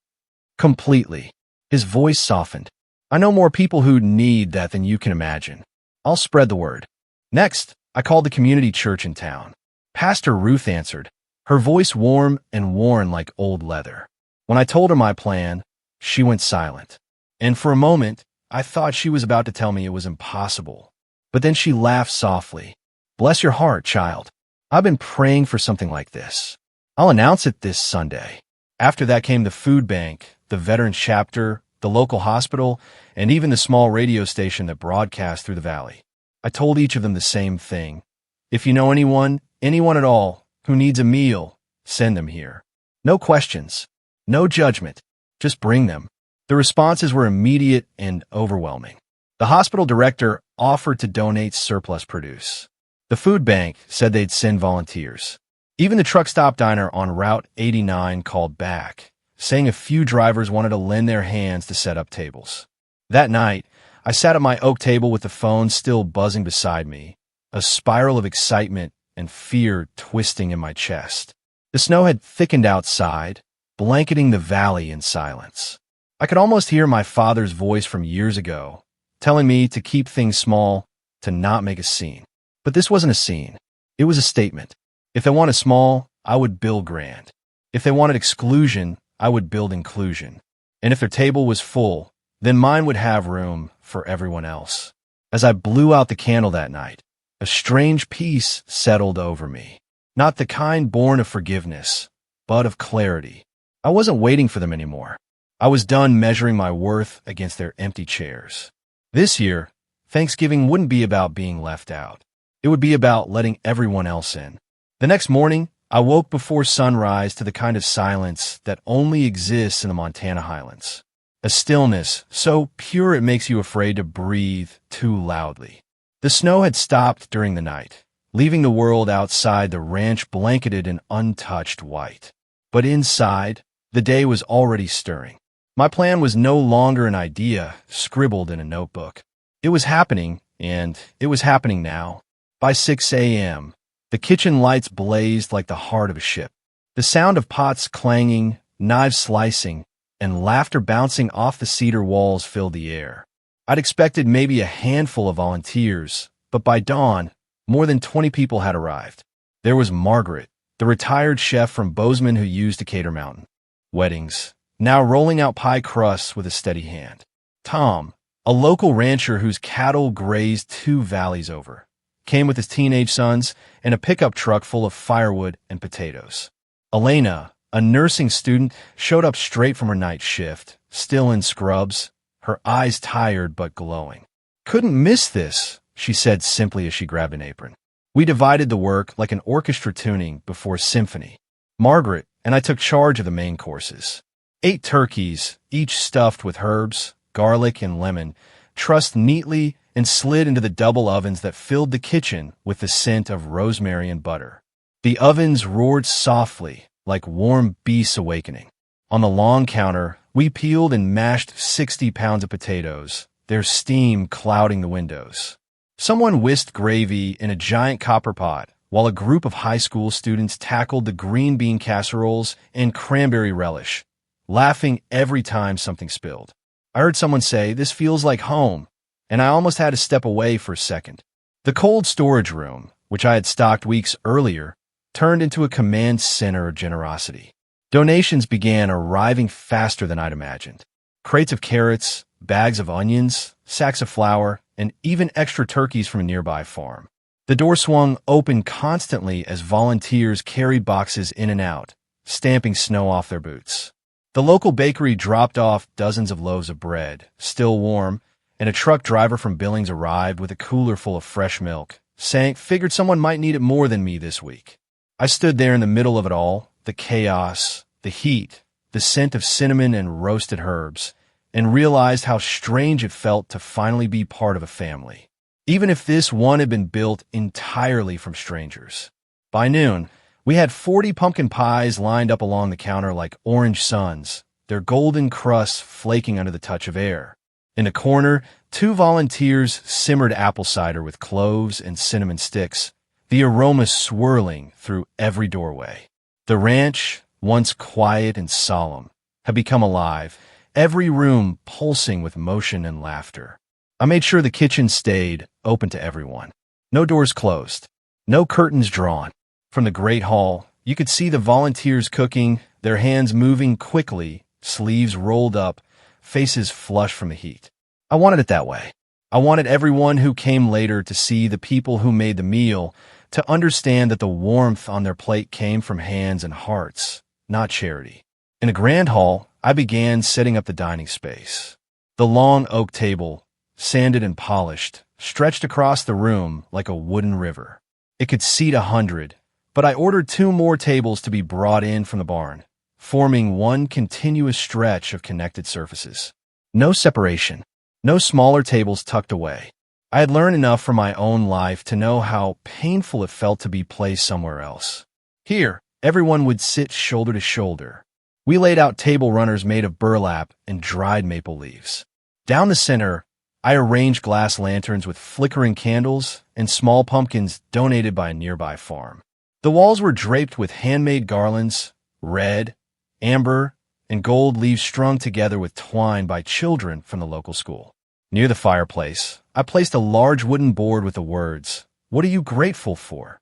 [SPEAKER 1] Completely. His voice softened. "I know more people who need that than you can imagine. I'll spread the word." Next, I called the community church in town. Pastor Ruth answered, her voice warm and worn like old leather. When I told her my plan, she went silent. And for a moment, I thought she was about to tell me it was impossible. But then she laughed softly. "Bless your heart, child. I've been praying for something like this." I'll announce it this Sunday. After that came the food bank, the veteran chapter, the local hospital, and even the small radio station that broadcast through the valley. I told each of them the same thing. If you know anyone at all, who needs a meal, send them here. No questions, no judgment, just bring them. The responses were immediate and overwhelming. The hospital director offered to donate surplus produce. The food bank said they'd send volunteers. Even the truck stop diner on Route 89 called back, saying a few drivers wanted to lend their hands to set up tables. That night, I sat at my oak table with the phone still buzzing beside me, a spiral of excitement and fear twisting in my chest. The snow had thickened outside, blanketing the valley in silence. I could almost hear my father's voice from years ago, telling me to keep things small, to not make a scene. But this wasn't a scene. It was a statement. If they wanted small, I would build grand. If they wanted exclusion, I would build inclusion. And if their table was full, then mine would have room for everyone else. As I blew out the candle that night, a strange peace settled over me. Not the kind born of forgiveness, but of clarity. I wasn't waiting for them anymore. I was done measuring my worth against their empty chairs. This year, Thanksgiving wouldn't be about being left out. It would be about letting everyone else in. The next morning, I woke before sunrise to the kind of silence that only exists in the Montana Highlands. A stillness so pure it makes you afraid to breathe too loudly. The snow had stopped during the night, leaving the world outside the ranch blanketed in untouched white. But inside, the day was already stirring. My plan was no longer an idea scribbled in a notebook. It was happening, and it was happening now. By 6 a.m., the kitchen lights blazed like the heart of a ship. The sound of pots clanging, knives slicing, and laughter bouncing off the cedar walls filled the air. I'd expected maybe a handful of volunteers, but by dawn, more than 20 people had arrived. There was Margaret, the retired chef from Bozeman who used Decatur Mountain weddings, now rolling out pie crusts with a steady hand. Tom, a local rancher whose cattle grazed 2 valleys over, came with his teenage sons and a pickup truck full of firewood and potatoes. Elena, a nursing student, showed up straight from her night shift, still in scrubs, her eyes tired but glowing. "Couldn't miss this," she said simply as she grabbed an apron. We divided the work like an orchestra tuning before symphony. Margaret and I took charge of the main courses. 8 turkeys, each stuffed with herbs, garlic, and lemon, trussed neatly and slid into the double ovens that filled the kitchen with the scent of rosemary and butter. The ovens roared softly, like warm beasts awakening. On the long counter, we peeled and mashed 60 pounds of potatoes, their steam clouding the windows. Someone whisked gravy in a giant copper pot, while a group of high school students tackled the green bean casseroles and cranberry relish, laughing every time something spilled. I heard someone say, "This feels like home," and I almost had to step away for a second. The cold storage room, which I had stocked weeks earlier, turned into a command center of generosity. Donations began arriving faster than I'd imagined. Crates of carrots, bags of onions, sacks of flour, and even extra turkeys from a nearby farm. The door swung open constantly as volunteers carried boxes in and out, stamping snow off their boots. The local bakery dropped off dozens of loaves of bread, still warm, and a truck driver from Billings arrived with a cooler full of fresh milk, saying, "Figured someone might need it more than me this week." I stood there in the middle of it all, the chaos, the heat, the scent of cinnamon and roasted herbs, and realized how strange it felt to finally be part of a family, even if this one had been built entirely from strangers. By noon, we had 40 pumpkin pies lined up along the counter like orange suns, their golden crusts flaking under the touch of air. In a corner, 2 volunteers simmered apple cider with cloves and cinnamon sticks, the aroma swirling through every doorway. The ranch, once quiet and solemn, had become alive, every room pulsing with motion and laughter. I made sure the kitchen stayed open to everyone. No doors closed, no curtains drawn. From the great hall, you could see the volunteers cooking, their hands moving quickly, sleeves rolled up, faces flushed from the heat. I wanted it that way. I wanted everyone who came later to see the people who made the meal, to understand that the warmth on their plate came from hands and hearts, not charity. In a grand hall, I began setting up the dining space. The long oak table, sanded and polished, stretched across the room like a wooden river. It could seat 100, but I ordered 2 more tables to be brought in from the barn, forming one continuous stretch of connected surfaces. No separation, no smaller tables tucked away. I had learned enough from my own life to know how painful it felt to be placed somewhere else. Here, everyone would sit shoulder to shoulder. We laid out table runners made of burlap and dried maple leaves. Down the center, I arranged glass lanterns with flickering candles and small pumpkins donated by a nearby farm. The walls were draped with handmade garlands, red, amber, and gold leaves strung together with twine by children from the local school. Near the fireplace, I placed a large wooden board with the words, "What are you grateful for?"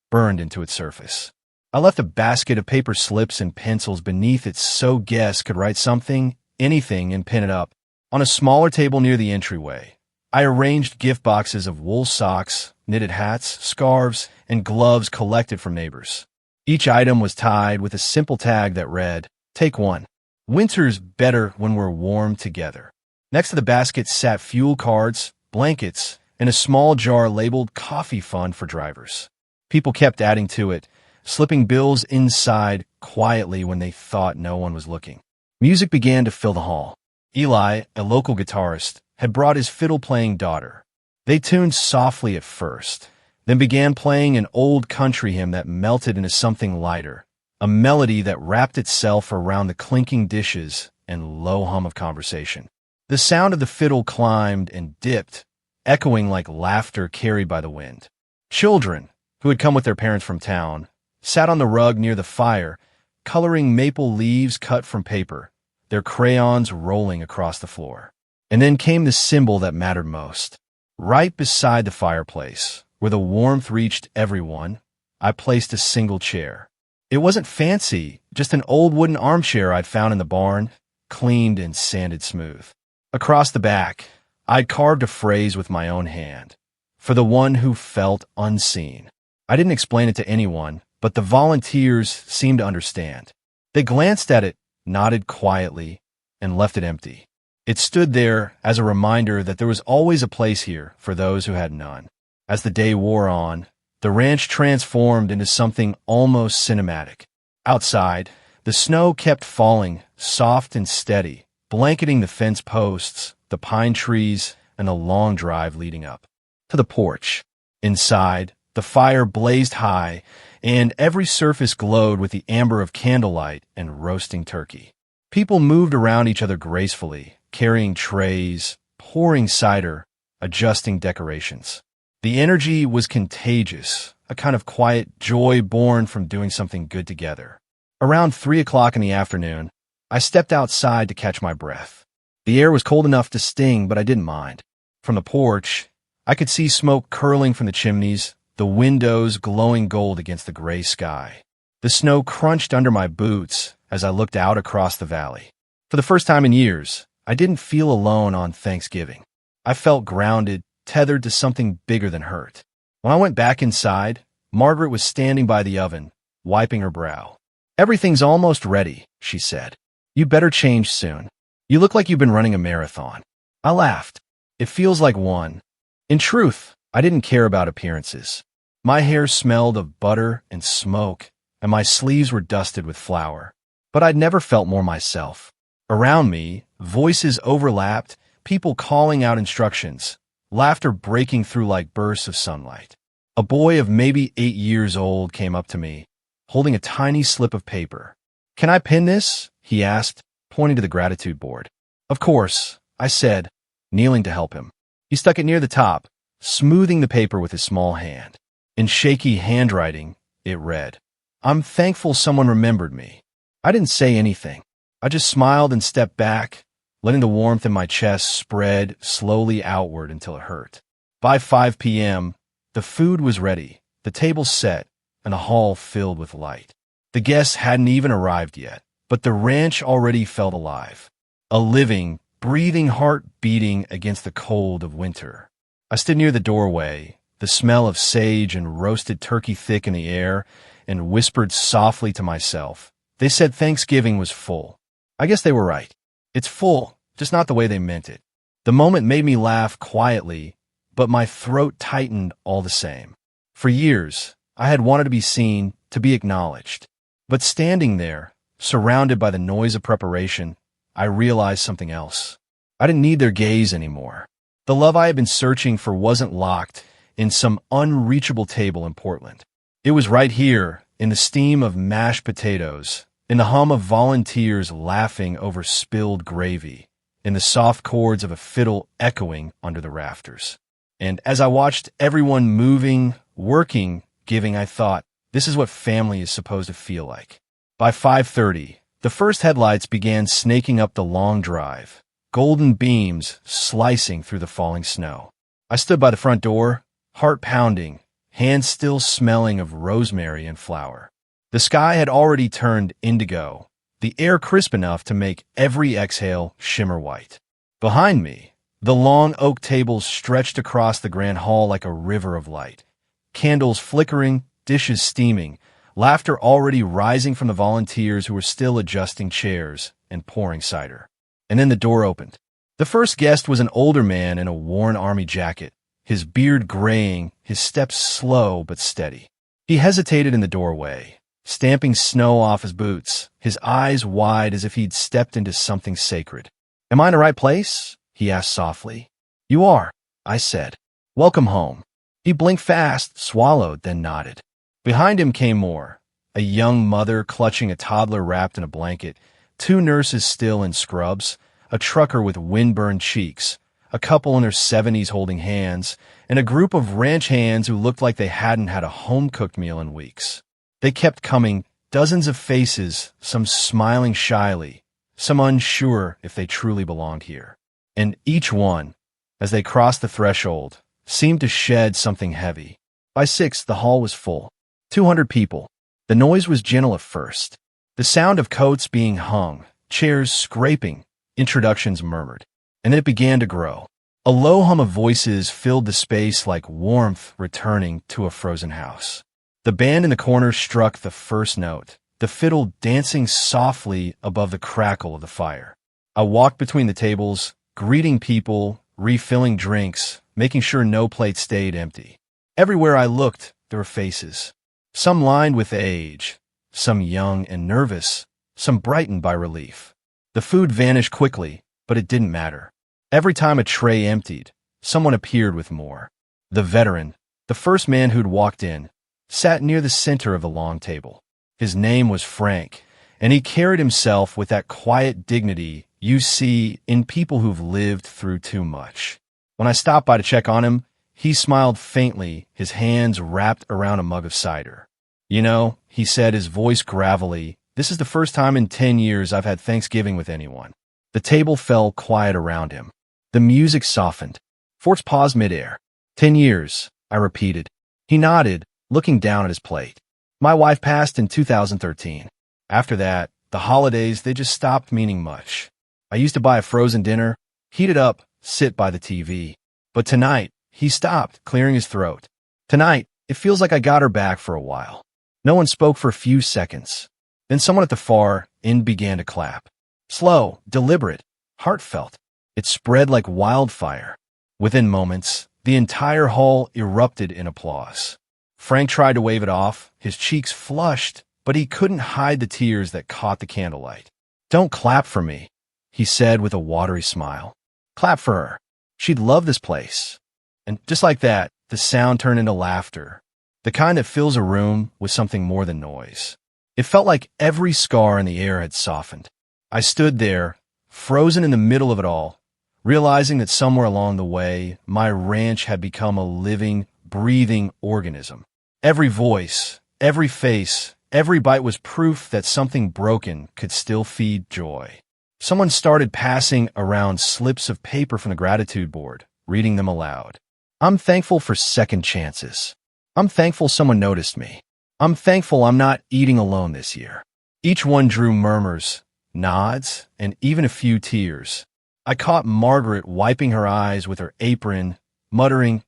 [SPEAKER 1] burned into its surface. I left a basket of paper slips and pencils beneath it so guests could write something, anything, and pin it up. On a smaller table near the entryway, I arranged gift boxes of wool socks, knitted hats, scarves, and gloves collected from neighbors. Each item was tied with a simple tag that read, "Take one. Winter's better when we're warm together." Next to the basket sat fuel cards, blankets, and a small jar labeled "Coffee Fund for Drivers." People kept adding to it, slipping bills inside quietly when they thought no one was looking. Music began to fill the hall. Eli, a local guitarist, had brought his fiddle-playing daughter. They tuned softly at first, then began playing an old country hymn that melted into something lighter, a melody that wrapped itself around the clinking dishes and low hum of conversation. The sound of the fiddle climbed and dipped, echoing like laughter carried by the wind. Children, who had come with their parents from town, sat on the rug near the fire, coloring maple leaves cut from paper, their crayons rolling across the floor. And then came the symbol that mattered most. Right beside the fireplace, where the warmth reached everyone, I placed a single chair. It wasn't fancy, just an old wooden armchair I'd found in the barn, cleaned and sanded smooth. Across the back, I'd carved a phrase with my own hand, "For the one who felt unseen." I didn't explain it to anyone, but the volunteers seemed to understand. They glanced at it, nodded quietly, and left it empty. It stood there as a reminder that there was always a place here for those who had none. As the day wore on, the ranch transformed into something almost cinematic. Outside, the snow kept falling, soft and steady, blanketing the fence posts, the pine trees, and the long drive leading up to the porch. Inside, the fire blazed high, and every surface glowed with the amber of candlelight and roasting turkey. People moved around each other gracefully, carrying trays, pouring cider, adjusting decorations. The energy was contagious, a kind of quiet joy born from doing something good together. Around 3 o'clock in the afternoon, I stepped outside to catch my breath. The air was cold enough to sting, but I didn't mind. From the porch, I could see smoke curling from the chimneys, the windows glowing gold against the gray sky. The snow crunched under my boots as I looked out across the valley. For the first time in years, I didn't feel alone on Thanksgiving. I felt grounded, tethered to something bigger than hurt. When I went back inside, Margaret was standing by the oven, wiping her brow. "Everything's almost ready," she said. "You better change soon. You look like you've been running a marathon." I laughed. It feels like one. In truth, I didn't care about appearances. My hair smelled of butter and smoke, and my sleeves were dusted with flour. But I'd never felt more myself. Around me, voices overlapped, people calling out instructions, laughter breaking through like bursts of sunlight. A boy of maybe 8 years old came up to me, holding a tiny slip of paper. "Can I pin this?" he asked, pointing to the gratitude board. "Of course," I said, kneeling to help him. He stuck it near the top, smoothing the paper with his small hand. In shaky handwriting, it read, "I'm thankful someone remembered me." I didn't say anything. I just smiled and stepped back, letting the warmth in my chest spread slowly outward until it hurt. By 5 p.m., the food was ready, the table set, and the hall filled with light. The guests hadn't even arrived yet, but the ranch already felt alive. A living, breathing heart beating against the cold of winter. I stood near the doorway, the smell of sage and roasted turkey thick in the air, and whispered softly to myself. They said Thanksgiving was full. I guess they were right. It's full, just not the way they meant it. The moment made me laugh quietly, but my throat tightened all the same. For years, I had wanted to be seen, to be acknowledged. But standing there, surrounded by the noise of preparation, I realized something else. I didn't need their gaze anymore. The love I had been searching for wasn't locked in some unreachable table in Portland. It was right here, in the steam of mashed potatoes, in the hum of volunteers laughing over spilled gravy, in the soft chords of a fiddle echoing under the rafters. And as I watched everyone moving, working, giving, I thought, this is what family is supposed to feel like. By 5:30, the first headlights began snaking up the long drive, golden beams slicing through the falling snow. I stood by the front door, heart pounding, hands still smelling of rosemary and flour. The sky had already turned indigo, the air crisp enough to make every exhale shimmer white. Behind me, the long oak tables stretched across the grand hall like a river of light. Candles flickering, dishes steaming, laughter already rising from the volunteers who were still adjusting chairs and pouring cider. And then the door opened. The first guest was an older man in a worn army jacket, his beard graying, his steps slow but steady. He hesitated in the doorway, stamping snow off his boots, his eyes wide as if he'd stepped into something sacred. "Am I in the right place?" he asked softly. "You are," I said. "Welcome home." He blinked fast, swallowed, then nodded. Behind him came more, a young mother clutching a toddler wrapped in a blanket, two nurses still in scrubs, a trucker with windburned cheeks, a couple in their 70s holding hands, and a group of ranch hands who looked like they hadn't had a home-cooked meal in weeks. They kept coming, dozens of faces, some smiling shyly, some unsure if they truly belonged here. And each one, as they crossed the threshold, seemed to shed something heavy. By 6, the hall was full. 200 people. The noise was gentle at first. The sound of coats being hung, chairs scraping, introductions murmured. And then it began to grow. A low hum of voices filled the space like warmth returning to a frozen house. The band in the corner struck the first note, the fiddle dancing softly above the crackle of the fire. I walked between the tables, greeting people, refilling drinks, making sure no plate stayed empty. Everywhere I looked, there were faces. Some lined with age, some young and nervous, some brightened by relief. The food vanished quickly, but it didn't matter. Every time a tray emptied, someone appeared with more. The veteran, the first man who'd walked in, sat near the center of the long table. His name was Frank, and he carried himself with that quiet dignity you see in people who've lived through too much. When I stopped by to check on him, he smiled faintly, his hands wrapped around a mug of cider. "You know," he said, his voice gravelly, "this is the first time in 10 years I've had Thanksgiving with anyone." The table fell quiet around him. The music softened. Forts paused midair. 10 years, I repeated. He nodded, looking down at his plate. "My wife passed in 2013. After that, the holidays, they just stopped meaning much. I used to buy a frozen dinner, heat it up, sit by the TV. But tonight," he stopped, clearing his throat. "Tonight, it feels like I got her back for a while." No one spoke for a few seconds. Then someone at the far end began to clap. Slow, deliberate, heartfelt. It spread like wildfire. Within moments, the entire hall erupted in applause. Frank tried to wave it off, his cheeks flushed, but he couldn't hide the tears that caught the candlelight. "Don't clap for me," he said with a watery smile. "Clap for her. She'd love this place." And just like that, the sound turned into laughter, the kind that fills a room with something more than noise. It felt like every scar in the air had softened. I stood there, frozen in the middle of it all, realizing that somewhere along the way, my ranch had become a living, breathing organism. Every voice, every face, every bite was proof that something broken could still feed joy. Someone started passing around slips of paper from the gratitude board, reading them aloud. "I'm thankful for second chances. I'm thankful someone noticed me. I'm thankful I'm not eating alone this year." Each one drew murmurs, nods, and even a few tears. I caught Margaret wiping her eyes with her apron, muttering,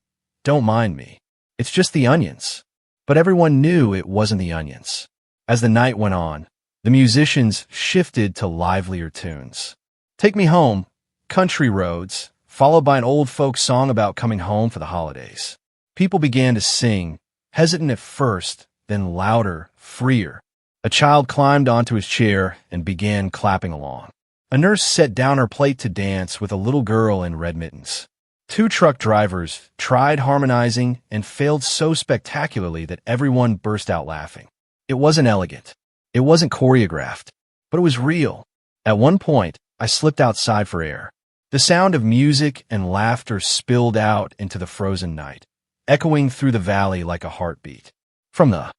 [SPEAKER 1] "Don't mind me." It's just the onions. But everyone knew it wasn't the onions. As the night went on, the musicians shifted to livelier tunes. Take Me Home, Country Roads, followed by an old folk song about coming home for the holidays. People began to sing, hesitant at first, then louder, freer. A child climbed onto his chair and began clapping along. A nurse set down her plate to dance with a little girl in red mittens. Two truck drivers tried harmonizing and failed so spectacularly that everyone burst out laughing. It wasn't elegant. It wasn't choreographed, but it was real. At one point, I slipped outside for air. The sound of music and laughter spilled out into the frozen night, echoing through the valley like a heartbeat. From the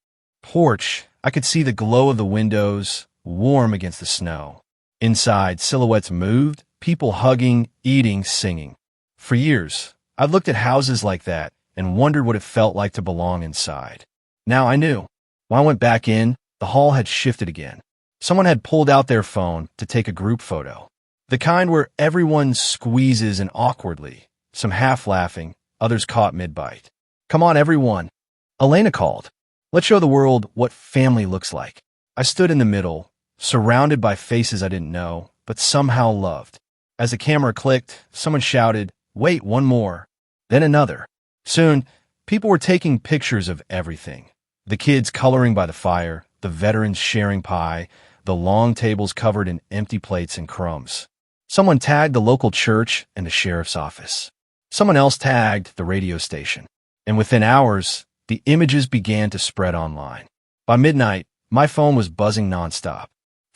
[SPEAKER 1] porch, I could see the glow of the windows, warm against the snow. Inside, silhouettes moved, people hugging, eating, singing. For years, I'd looked at houses like that and wondered what it felt like to belong inside. Now I knew. When I went back in, the hall had shifted again. Someone had pulled out their phone to take a group photo. The kind where everyone squeezes in awkwardly, some half laughing, others caught mid-bite. Come on, everyone. Elena called. Let's show the world what family looks like. I stood in the middle, surrounded by faces I didn't know, but somehow loved. As the camera clicked, someone shouted, "Wait, one more." Then another. Soon, people were taking pictures of everything. The kids coloring by the fire, the veterans sharing pie, the long tables covered in empty plates and crumbs. Someone tagged the local church and the sheriff's office. Someone else tagged the radio station. And within hours, the images began to spread online. By midnight, my phone was buzzing nonstop.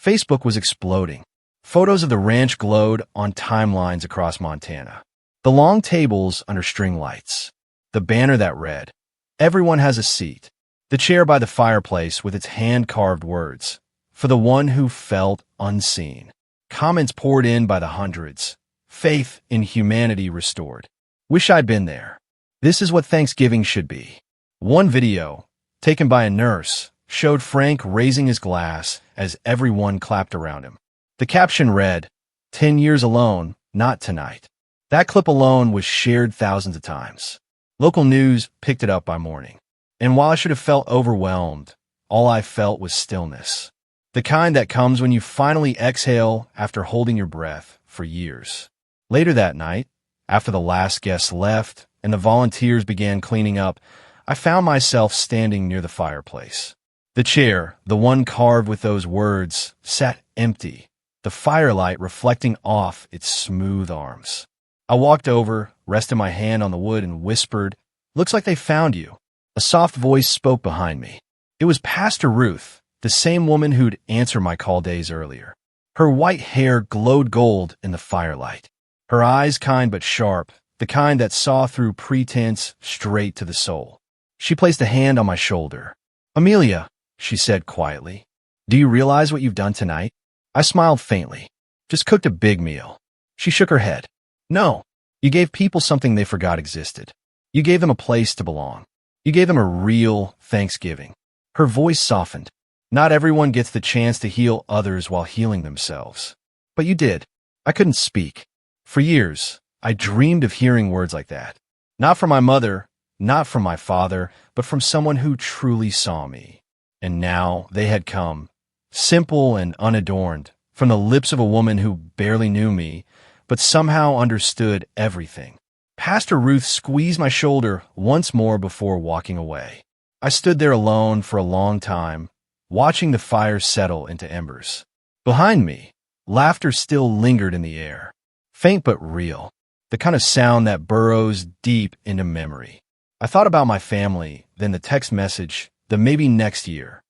[SPEAKER 1] Facebook was exploding. Photos of the ranch glowed on timelines across Montana. The long tables under string lights. The banner that read, "Everyone has a seat." The chair by the fireplace with its hand-carved words, "For the one who felt unseen." Comments poured in by the hundreds. Faith in humanity restored. Wish I'd been there. This is what Thanksgiving should be. One video, taken by a nurse, showed Frank raising his glass as everyone clapped around him. The caption read, "10 years alone, not tonight." That clip alone was shared thousands of times. Local news picked it up by morning. And while I should have felt overwhelmed, all I felt was stillness. The kind that comes when you finally exhale after holding your breath for years. Later that night, after the last guest left and the volunteers began cleaning up, I found myself standing near the fireplace. The chair, the one carved with those words, sat empty, the firelight reflecting off its smooth arms. I walked over, rested my hand on the wood, and whispered, "Looks like they found you." A soft voice spoke behind me. It was Pastor Ruth, the same woman who'd answered my call days earlier. Her white hair glowed gold in the firelight. Her eyes kind but sharp, the kind that saw through pretense straight to the soul. She placed a hand on my shoulder. "Amelia," she said quietly, "do you realize what you've done tonight?" I smiled faintly. "Just cooked a big meal." She shook her head. "No, you gave people something they forgot existed. You gave them a place to belong. You gave them a real Thanksgiving." Her voice softened. "Not everyone gets the chance to heal others while healing themselves. But you did." I couldn't speak. For years, I dreamed of hearing words like that. Not from my mother, not from my father, but from someone who truly saw me. And now they had come, simple and unadorned, from the lips of a woman who barely knew me, but somehow understood everything. Pastor Ruth squeezed my shoulder once more before walking away. I stood there alone for a long time, watching the fire settle into embers. Behind me, laughter still lingered in the air, faint but real, the kind of sound that burrows deep into memory. I thought about my family, then the text message, the maybe next year.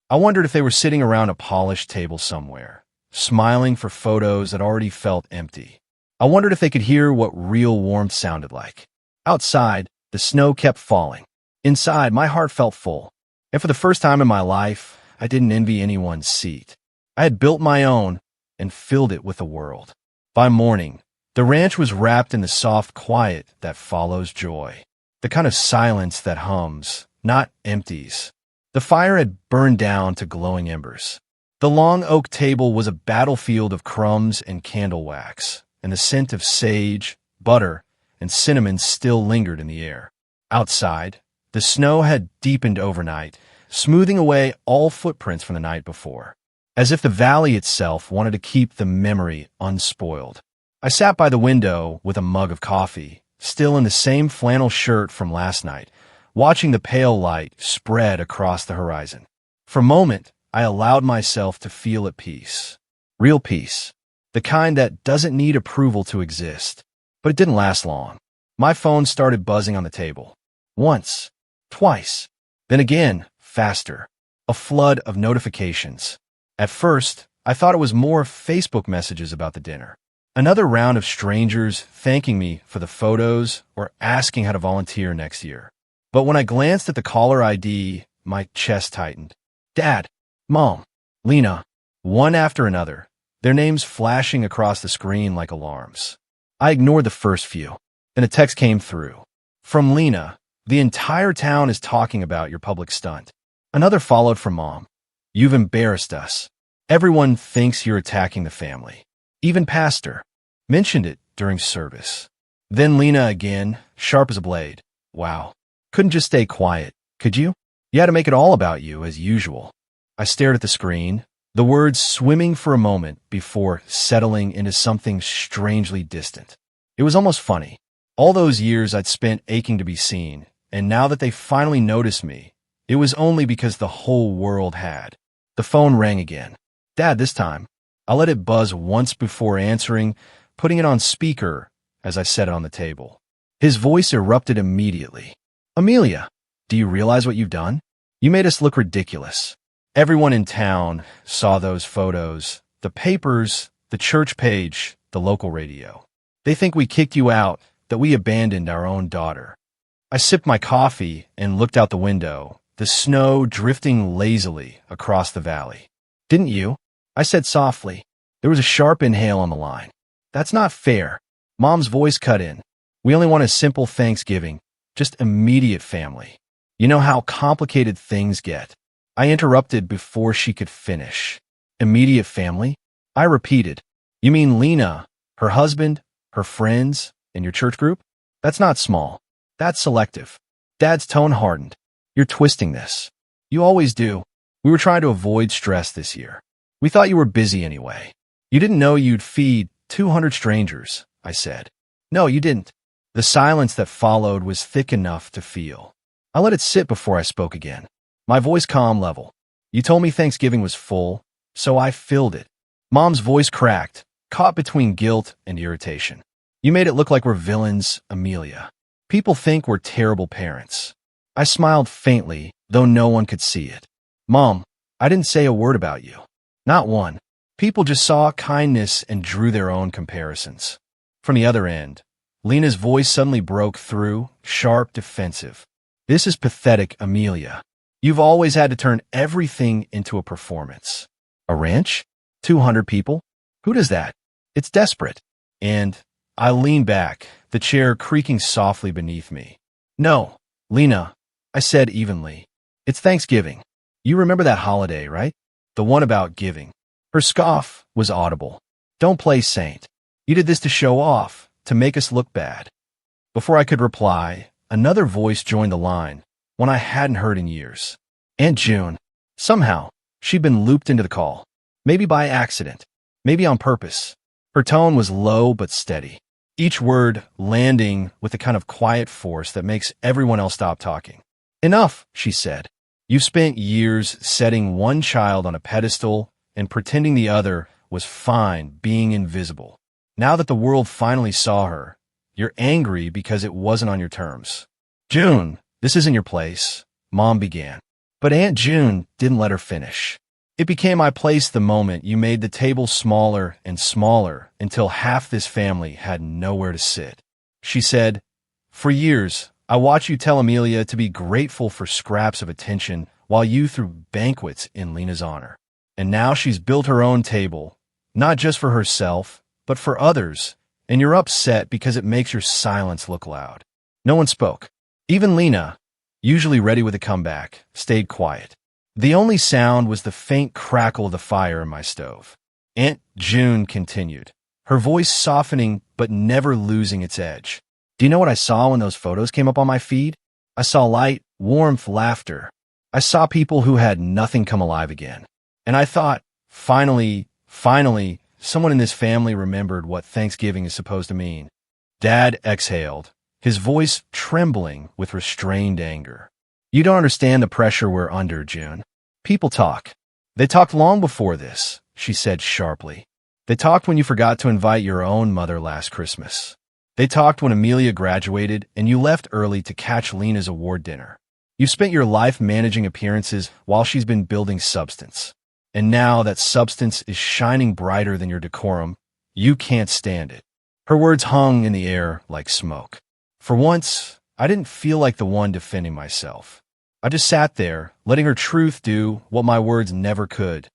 [SPEAKER 1] I wondered if they were sitting around a polished table somewhere, smiling for photos that already felt empty. I wondered if they could hear what real warmth sounded like. Outside, the snow kept falling. Inside, my heart felt full. And for the first time in my life, I didn't envy anyone's seat. I had built my own and filled it with the world. By morning, the ranch was wrapped in the soft quiet that follows joy. The kind of silence that hums, not empties. The fire had burned down to glowing embers. The long oak table was a battlefield of crumbs and candle wax, and the scent of sage, butter, and cinnamon still lingered in the air. Outside, The snow had deepened overnight, smoothing away all footprints from the night before, as if the valley itself wanted to keep the memory unspoiled. I sat by the window with a mug of coffee, still in the same flannel shirt from last night, watching the pale light spread across the horizon. For a moment, I allowed myself to feel at peace. Real peace. The kind that doesn't need approval to exist. But it didn't last long. My phone started buzzing on the table. Once. Twice. Then again, faster. A flood of notifications. At first, I thought it was more Facebook messages about the dinner. Another round of strangers thanking me for the photos or asking how to volunteer next year. But when I glanced at the caller ID, my chest tightened. Dad, Mom, Lena, one after another, their names flashing across the screen like alarms. I ignored the first few. Then a text came through. From Lena, the entire town is talking about your public stunt. Another followed from Mom. You've embarrassed us. Everyone thinks you're attacking the family. Even Pastor mentioned it during service. Then Lena again, sharp as a blade. Wow. Couldn't just stay quiet, could you? You had to make it all about you, as usual. I stared at the screen, the words swimming for a moment before settling into something strangely distant. It was almost funny. All those years I'd spent aching to be seen, and now that they finally noticed me, it was only because the whole world had. The phone rang again. Dad, this time. I let it buzz once before answering, putting it on speaker as I set it on the table. His voice erupted immediately. Amelia, do you realize what you've done? You made us look ridiculous. Everyone in town saw those photos, the papers, the church page, the local radio. They think we kicked you out, that we abandoned our own daughter. I sipped my coffee and looked out the window, the snow drifting lazily across the valley. Didn't you? I said softly. There was a sharp inhale on the line. That's not fair. Mom's voice cut in. We only want a simple Thanksgiving, just immediate family. You know how complicated things get. I interrupted before she could finish. Immediate family? I repeated. You mean Lena, her husband, her friends, and your church group? That's not small. That's selective. Dad's tone hardened. You're twisting this. You always do. We were trying to avoid stress this year. We thought you were busy anyway. You didn't know you'd feed 200 strangers, I said. No, you didn't. The silence that followed was thick enough to feel. I let it sit before I spoke again. My voice calm level. You told me Thanksgiving was full, so I filled it. Mom's voice cracked, caught between guilt and irritation. You made it look like we're villains, Amelia. People think we're terrible parents. I smiled faintly, though no one could see it. Mom, I didn't say a word about you. Not one. People just saw kindness and drew their own comparisons. From the other end, Lena's voice suddenly broke through, sharp, defensive. This is pathetic, Amelia. You've always had to turn everything into a performance. A ranch? 200 people? Who does that? It's desperate. And I leaned back, the chair creaking softly beneath me. No, Lena, I said evenly. It's Thanksgiving. You remember that holiday, right? The one about giving. Her scoff was audible. Don't play saint. You did this to show off, to make us look bad. Before I could reply, another voice joined the line, one I hadn't heard in years. Aunt June. Somehow, she'd been looped into the call. Maybe by accident. Maybe on purpose. Her tone was low but steady. Each word landing with the kind of quiet force that makes everyone else stop talking. Enough, she said. You've spent years setting one child on a pedestal and pretending the other was fine being invisible. Now that the world finally saw her, you're angry because it wasn't on your terms. June, this isn't your place, Mom began. But Aunt June didn't let her finish. It became my place the moment you made the table smaller and smaller until half this family had nowhere to sit. She said, For years, I watched you tell Amelia to be grateful for scraps of attention while you threw banquets in Lena's honor. And now she's built her own table, not just for herself, but for others, and you're upset because it makes your silence look loud. No one spoke. Even Lena, usually ready with a comeback, stayed quiet. The only sound was the faint crackle of the fire in my stove. Aunt June continued, her voice softening but never losing its edge. Do you know what I saw when those photos came up on my feed? I saw light warmth, laughter. I saw people who had nothing come alive again. And I thought, finally, someone in this family remembered what Thanksgiving is supposed to mean. Dad exhaled, his voice trembling with restrained anger. You don't understand the pressure we're under, June. People talk. They talked long before this, she said sharply. They talked when you forgot to invite your own mother last Christmas. They talked when Amelia graduated and you left early to catch Lena's award dinner. You spent your life managing appearances while she's been building substance. And now that substance is shining brighter than your decorum, you can't stand it. Her words hung in the air like smoke. For once, I didn't feel like the one defending myself. I just sat there, letting her truth do what my words never could,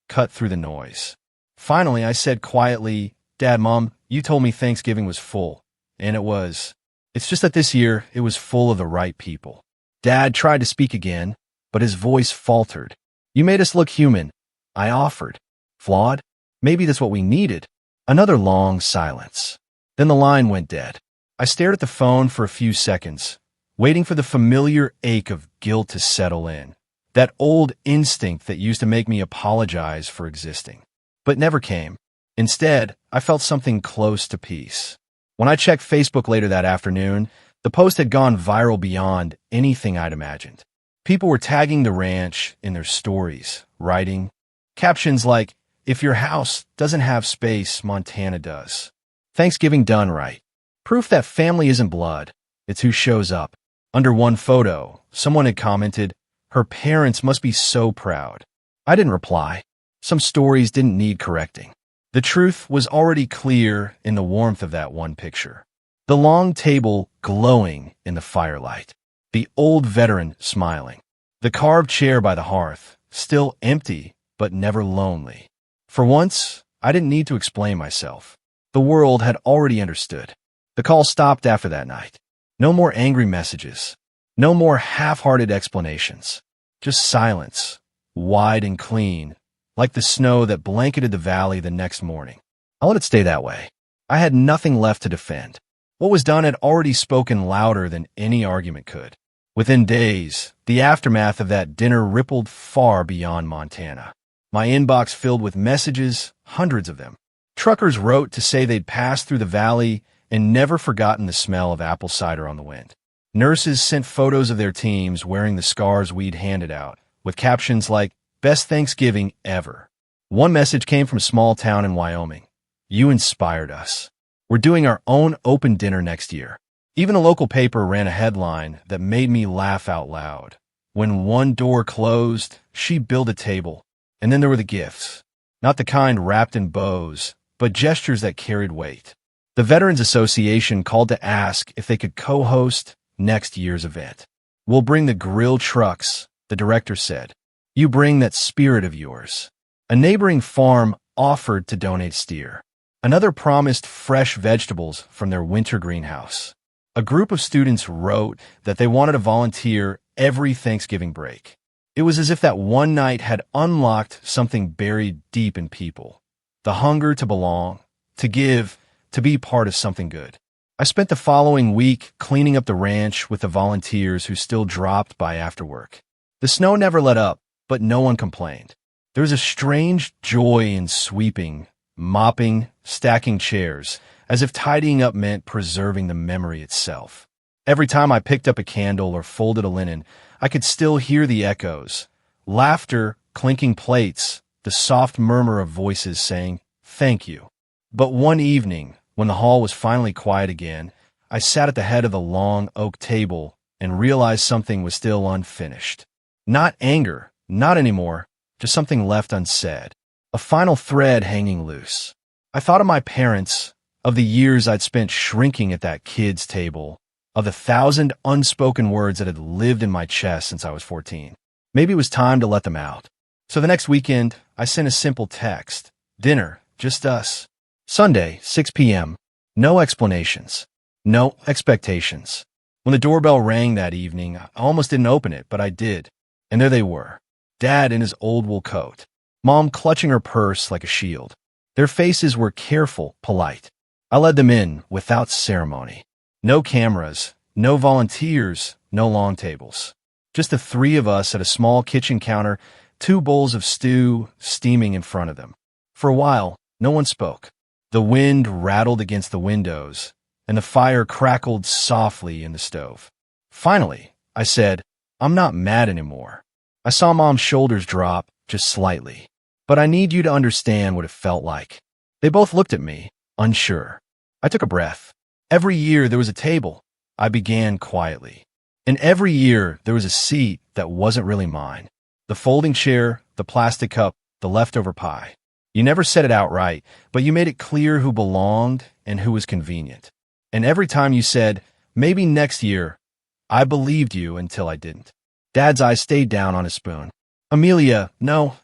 [SPEAKER 1] cut through the noise. Finally, I said quietly, Dad, Mom, you told me Thanksgiving was full. And it was. It's just that this year, it was full of the right people. Dad tried to speak again, but his voice faltered. You made us look human. I offered. Flawed? Maybe that's what we needed. Another long silence. Then the line went dead. I stared at the phone for a few seconds, waiting for the familiar ache of guilt to settle in. That old instinct that used to make me apologize for existing. But never came. Instead, I felt something close to peace. When I checked Facebook later that afternoon, the post had gone viral beyond anything I'd imagined. People were tagging the ranch in their stories, writing captions like, if your house doesn't have space, Montana does. Thanksgiving done right. Proof that family isn't blood, it's who shows up. Under one photo, someone had commented, her parents must be so proud. I didn't reply. Some stories didn't need correcting. The truth was already clear in the warmth of that one picture. The long table glowing in the firelight. The old veteran smiling. The carved chair by the hearth, still empty, but never lonely. For once, I didn't need to explain myself. The world had already understood. The call stopped after that night. No more angry messages. No more half-hearted explanations. Just silence, wide and clean, like the snow that blanketed the valley the next morning. I let it stay that way. I had nothing left to defend. What was done had already spoken louder than any argument could. Within days, the aftermath of that dinner rippled far beyond Montana. My inbox filled with messages, hundreds of them. Truckers wrote to say they'd passed through the valley and never forgotten the smell of apple cider on the wind. Nurses sent photos of their teams wearing the scars we'd handed out, with captions like, Best Thanksgiving ever. One message came from a small town in Wyoming. You inspired us. We're doing our own open dinner next year. Even a local paper ran a headline that made me laugh out loud. When one door closed, she built a table. And then there were the gifts. Not the kind wrapped in bows, but gestures that carried weight. The Veterans Association called to ask if they could co-host next year's event. We'll bring the grill trucks, the director said. You bring that spirit of yours. A neighboring farm offered to donate steer. Another promised fresh vegetables from their winter greenhouse. A group of students wrote that they wanted to volunteer every Thanksgiving break. It was as if that one night had unlocked something buried deep in people. The hunger to belong, to give, to be part of something good. I spent the following week cleaning up the ranch with the volunteers who still dropped by after work. The snow never let up, but no one complained. There was a strange joy in sweeping, mopping, stacking chairs, as if tidying up meant preserving the memory itself. Every time I picked up a candle or folded a linen, I could still hear the echoes, laughter, clinking plates, the soft murmur of voices saying, thank you. But one evening, when the hall was finally quiet again, I sat at the head of the long oak table and realized something was still unfinished. Not anger, not anymore, just something left unsaid. A final thread hanging loose. I thought of my parents, of the years I'd spent shrinking at that kid's table, of the 1,000 unspoken words that had lived in my chest since I was 14. Maybe it was time to let them out. So the next weekend, I sent a simple text. Dinner, just us. Sunday, 6 p.m. No explanations. No expectations. When the doorbell rang that evening, I almost didn't open it, but I did. And there they were. Dad in his old wool coat. Mom clutching her purse like a shield. Their faces were careful, polite. I led them in without ceremony. No cameras, no volunteers, no long tables. Just the three of us at a small kitchen counter, 2 bowls of stew steaming in front of them. For a while, no one spoke. The wind rattled against the windows, and the fire crackled softly in the stove. Finally, I said, "I'm not mad anymore." I saw Mom's shoulders drop, just slightly. "But I need you to understand what it felt like." They both looked at me, unsure. I took a breath. "Every year there was a table," I began quietly. "And every year there was a seat that wasn't really mine. The folding chair, the plastic cup, the leftover pie. You never said it outright, but you made it clear who belonged and who was convenient. And every time you said, 'Maybe next year,' I believed you until I didn't." Dad's eyes stayed down on his spoon. "Amelia, no,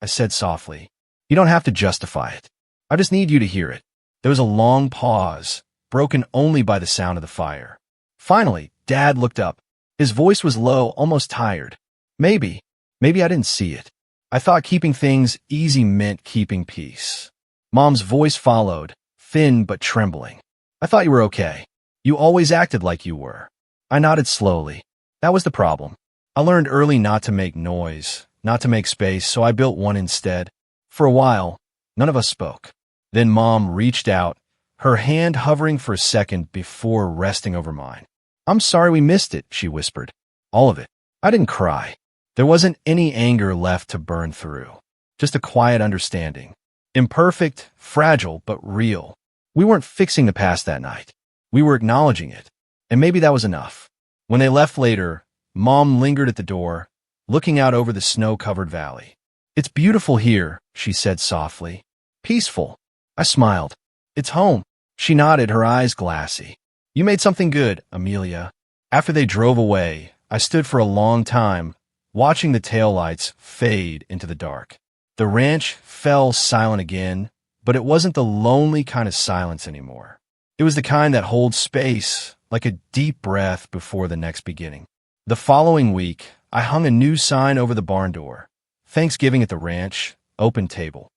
[SPEAKER 1] I said softly. "You don't have to justify it. I just need you to hear it." There was a long pause, broken only by the sound of the fire. Finally, Dad looked up. His voice was low, almost tired. Maybe I didn't see it. I thought keeping things easy meant keeping peace." Mom's voice followed, thin but trembling. "I thought you were okay. You always acted like you were." I nodded slowly. That was the problem. I learned early not to make noise, not to make space, so I built one instead. For a while, none of us spoke. Then Mom reached out, her hand hovering for a second before resting over mine. "I'm sorry we missed it," she whispered. "All of it." I didn't cry. There wasn't any anger left to burn through. Just a quiet understanding. Imperfect, fragile, but real. We weren't fixing the past that night. We were acknowledging it. And maybe that was enough. When they left later, Mom lingered at the door, looking out over the snow-covered valley. "It's beautiful here," she said softly. "Peaceful." I smiled. "It's home." She nodded, her eyes glassy. "You made something good, Amelia." After they drove away, I stood for a long time, watching the taillights fade into the dark. The ranch fell silent again, but it wasn't the lonely kind of silence anymore. It was the kind that holds space, like a deep breath before the next beginning. The following week, I hung a new sign over the barn door. "Thanksgiving at the ranch, open table."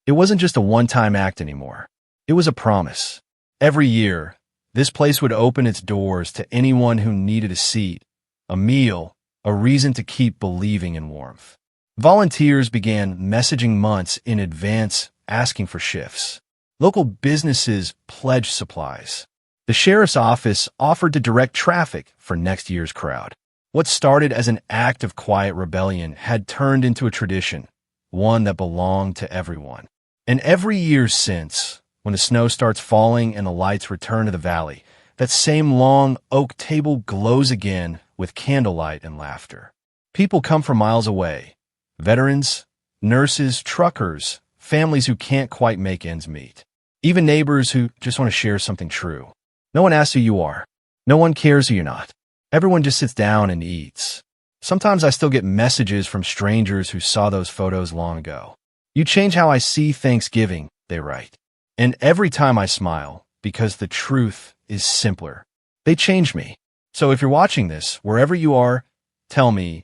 [SPEAKER 1] It wasn't just a one-time act anymore. It was a promise. Every year, this place would open its doors to anyone who needed a seat, a meal, a reason to keep believing in warmth. Volunteers began messaging months in advance asking for shifts. Local businesses pledged supplies. The sheriff's office offered to direct traffic for next year's crowd. What started as an act of quiet rebellion had turned into a tradition, one that belonged to everyone. And every year since, when the snow starts falling and the lights return to the valley, that same long oak table glows again with candlelight and laughter. People come from miles away. Veterans, nurses, truckers, families who can't quite make ends meet. Even neighbors who just want to share something true. No one asks who you are. No one cares who you're not. Everyone just sits down and eats. Sometimes I still get messages from strangers who saw those photos long ago. "You change how I see Thanksgiving," they write. And every time I smile, because the truth is simpler. They change me. So if you're watching this, wherever you are, tell me,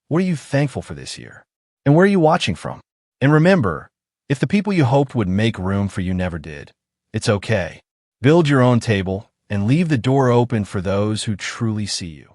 [SPEAKER 1] what are you thankful for this year? And where are you watching from? And remember, if the people you hoped would make room for you never did, it's okay. Build your own table and leave the door open for those who truly see you.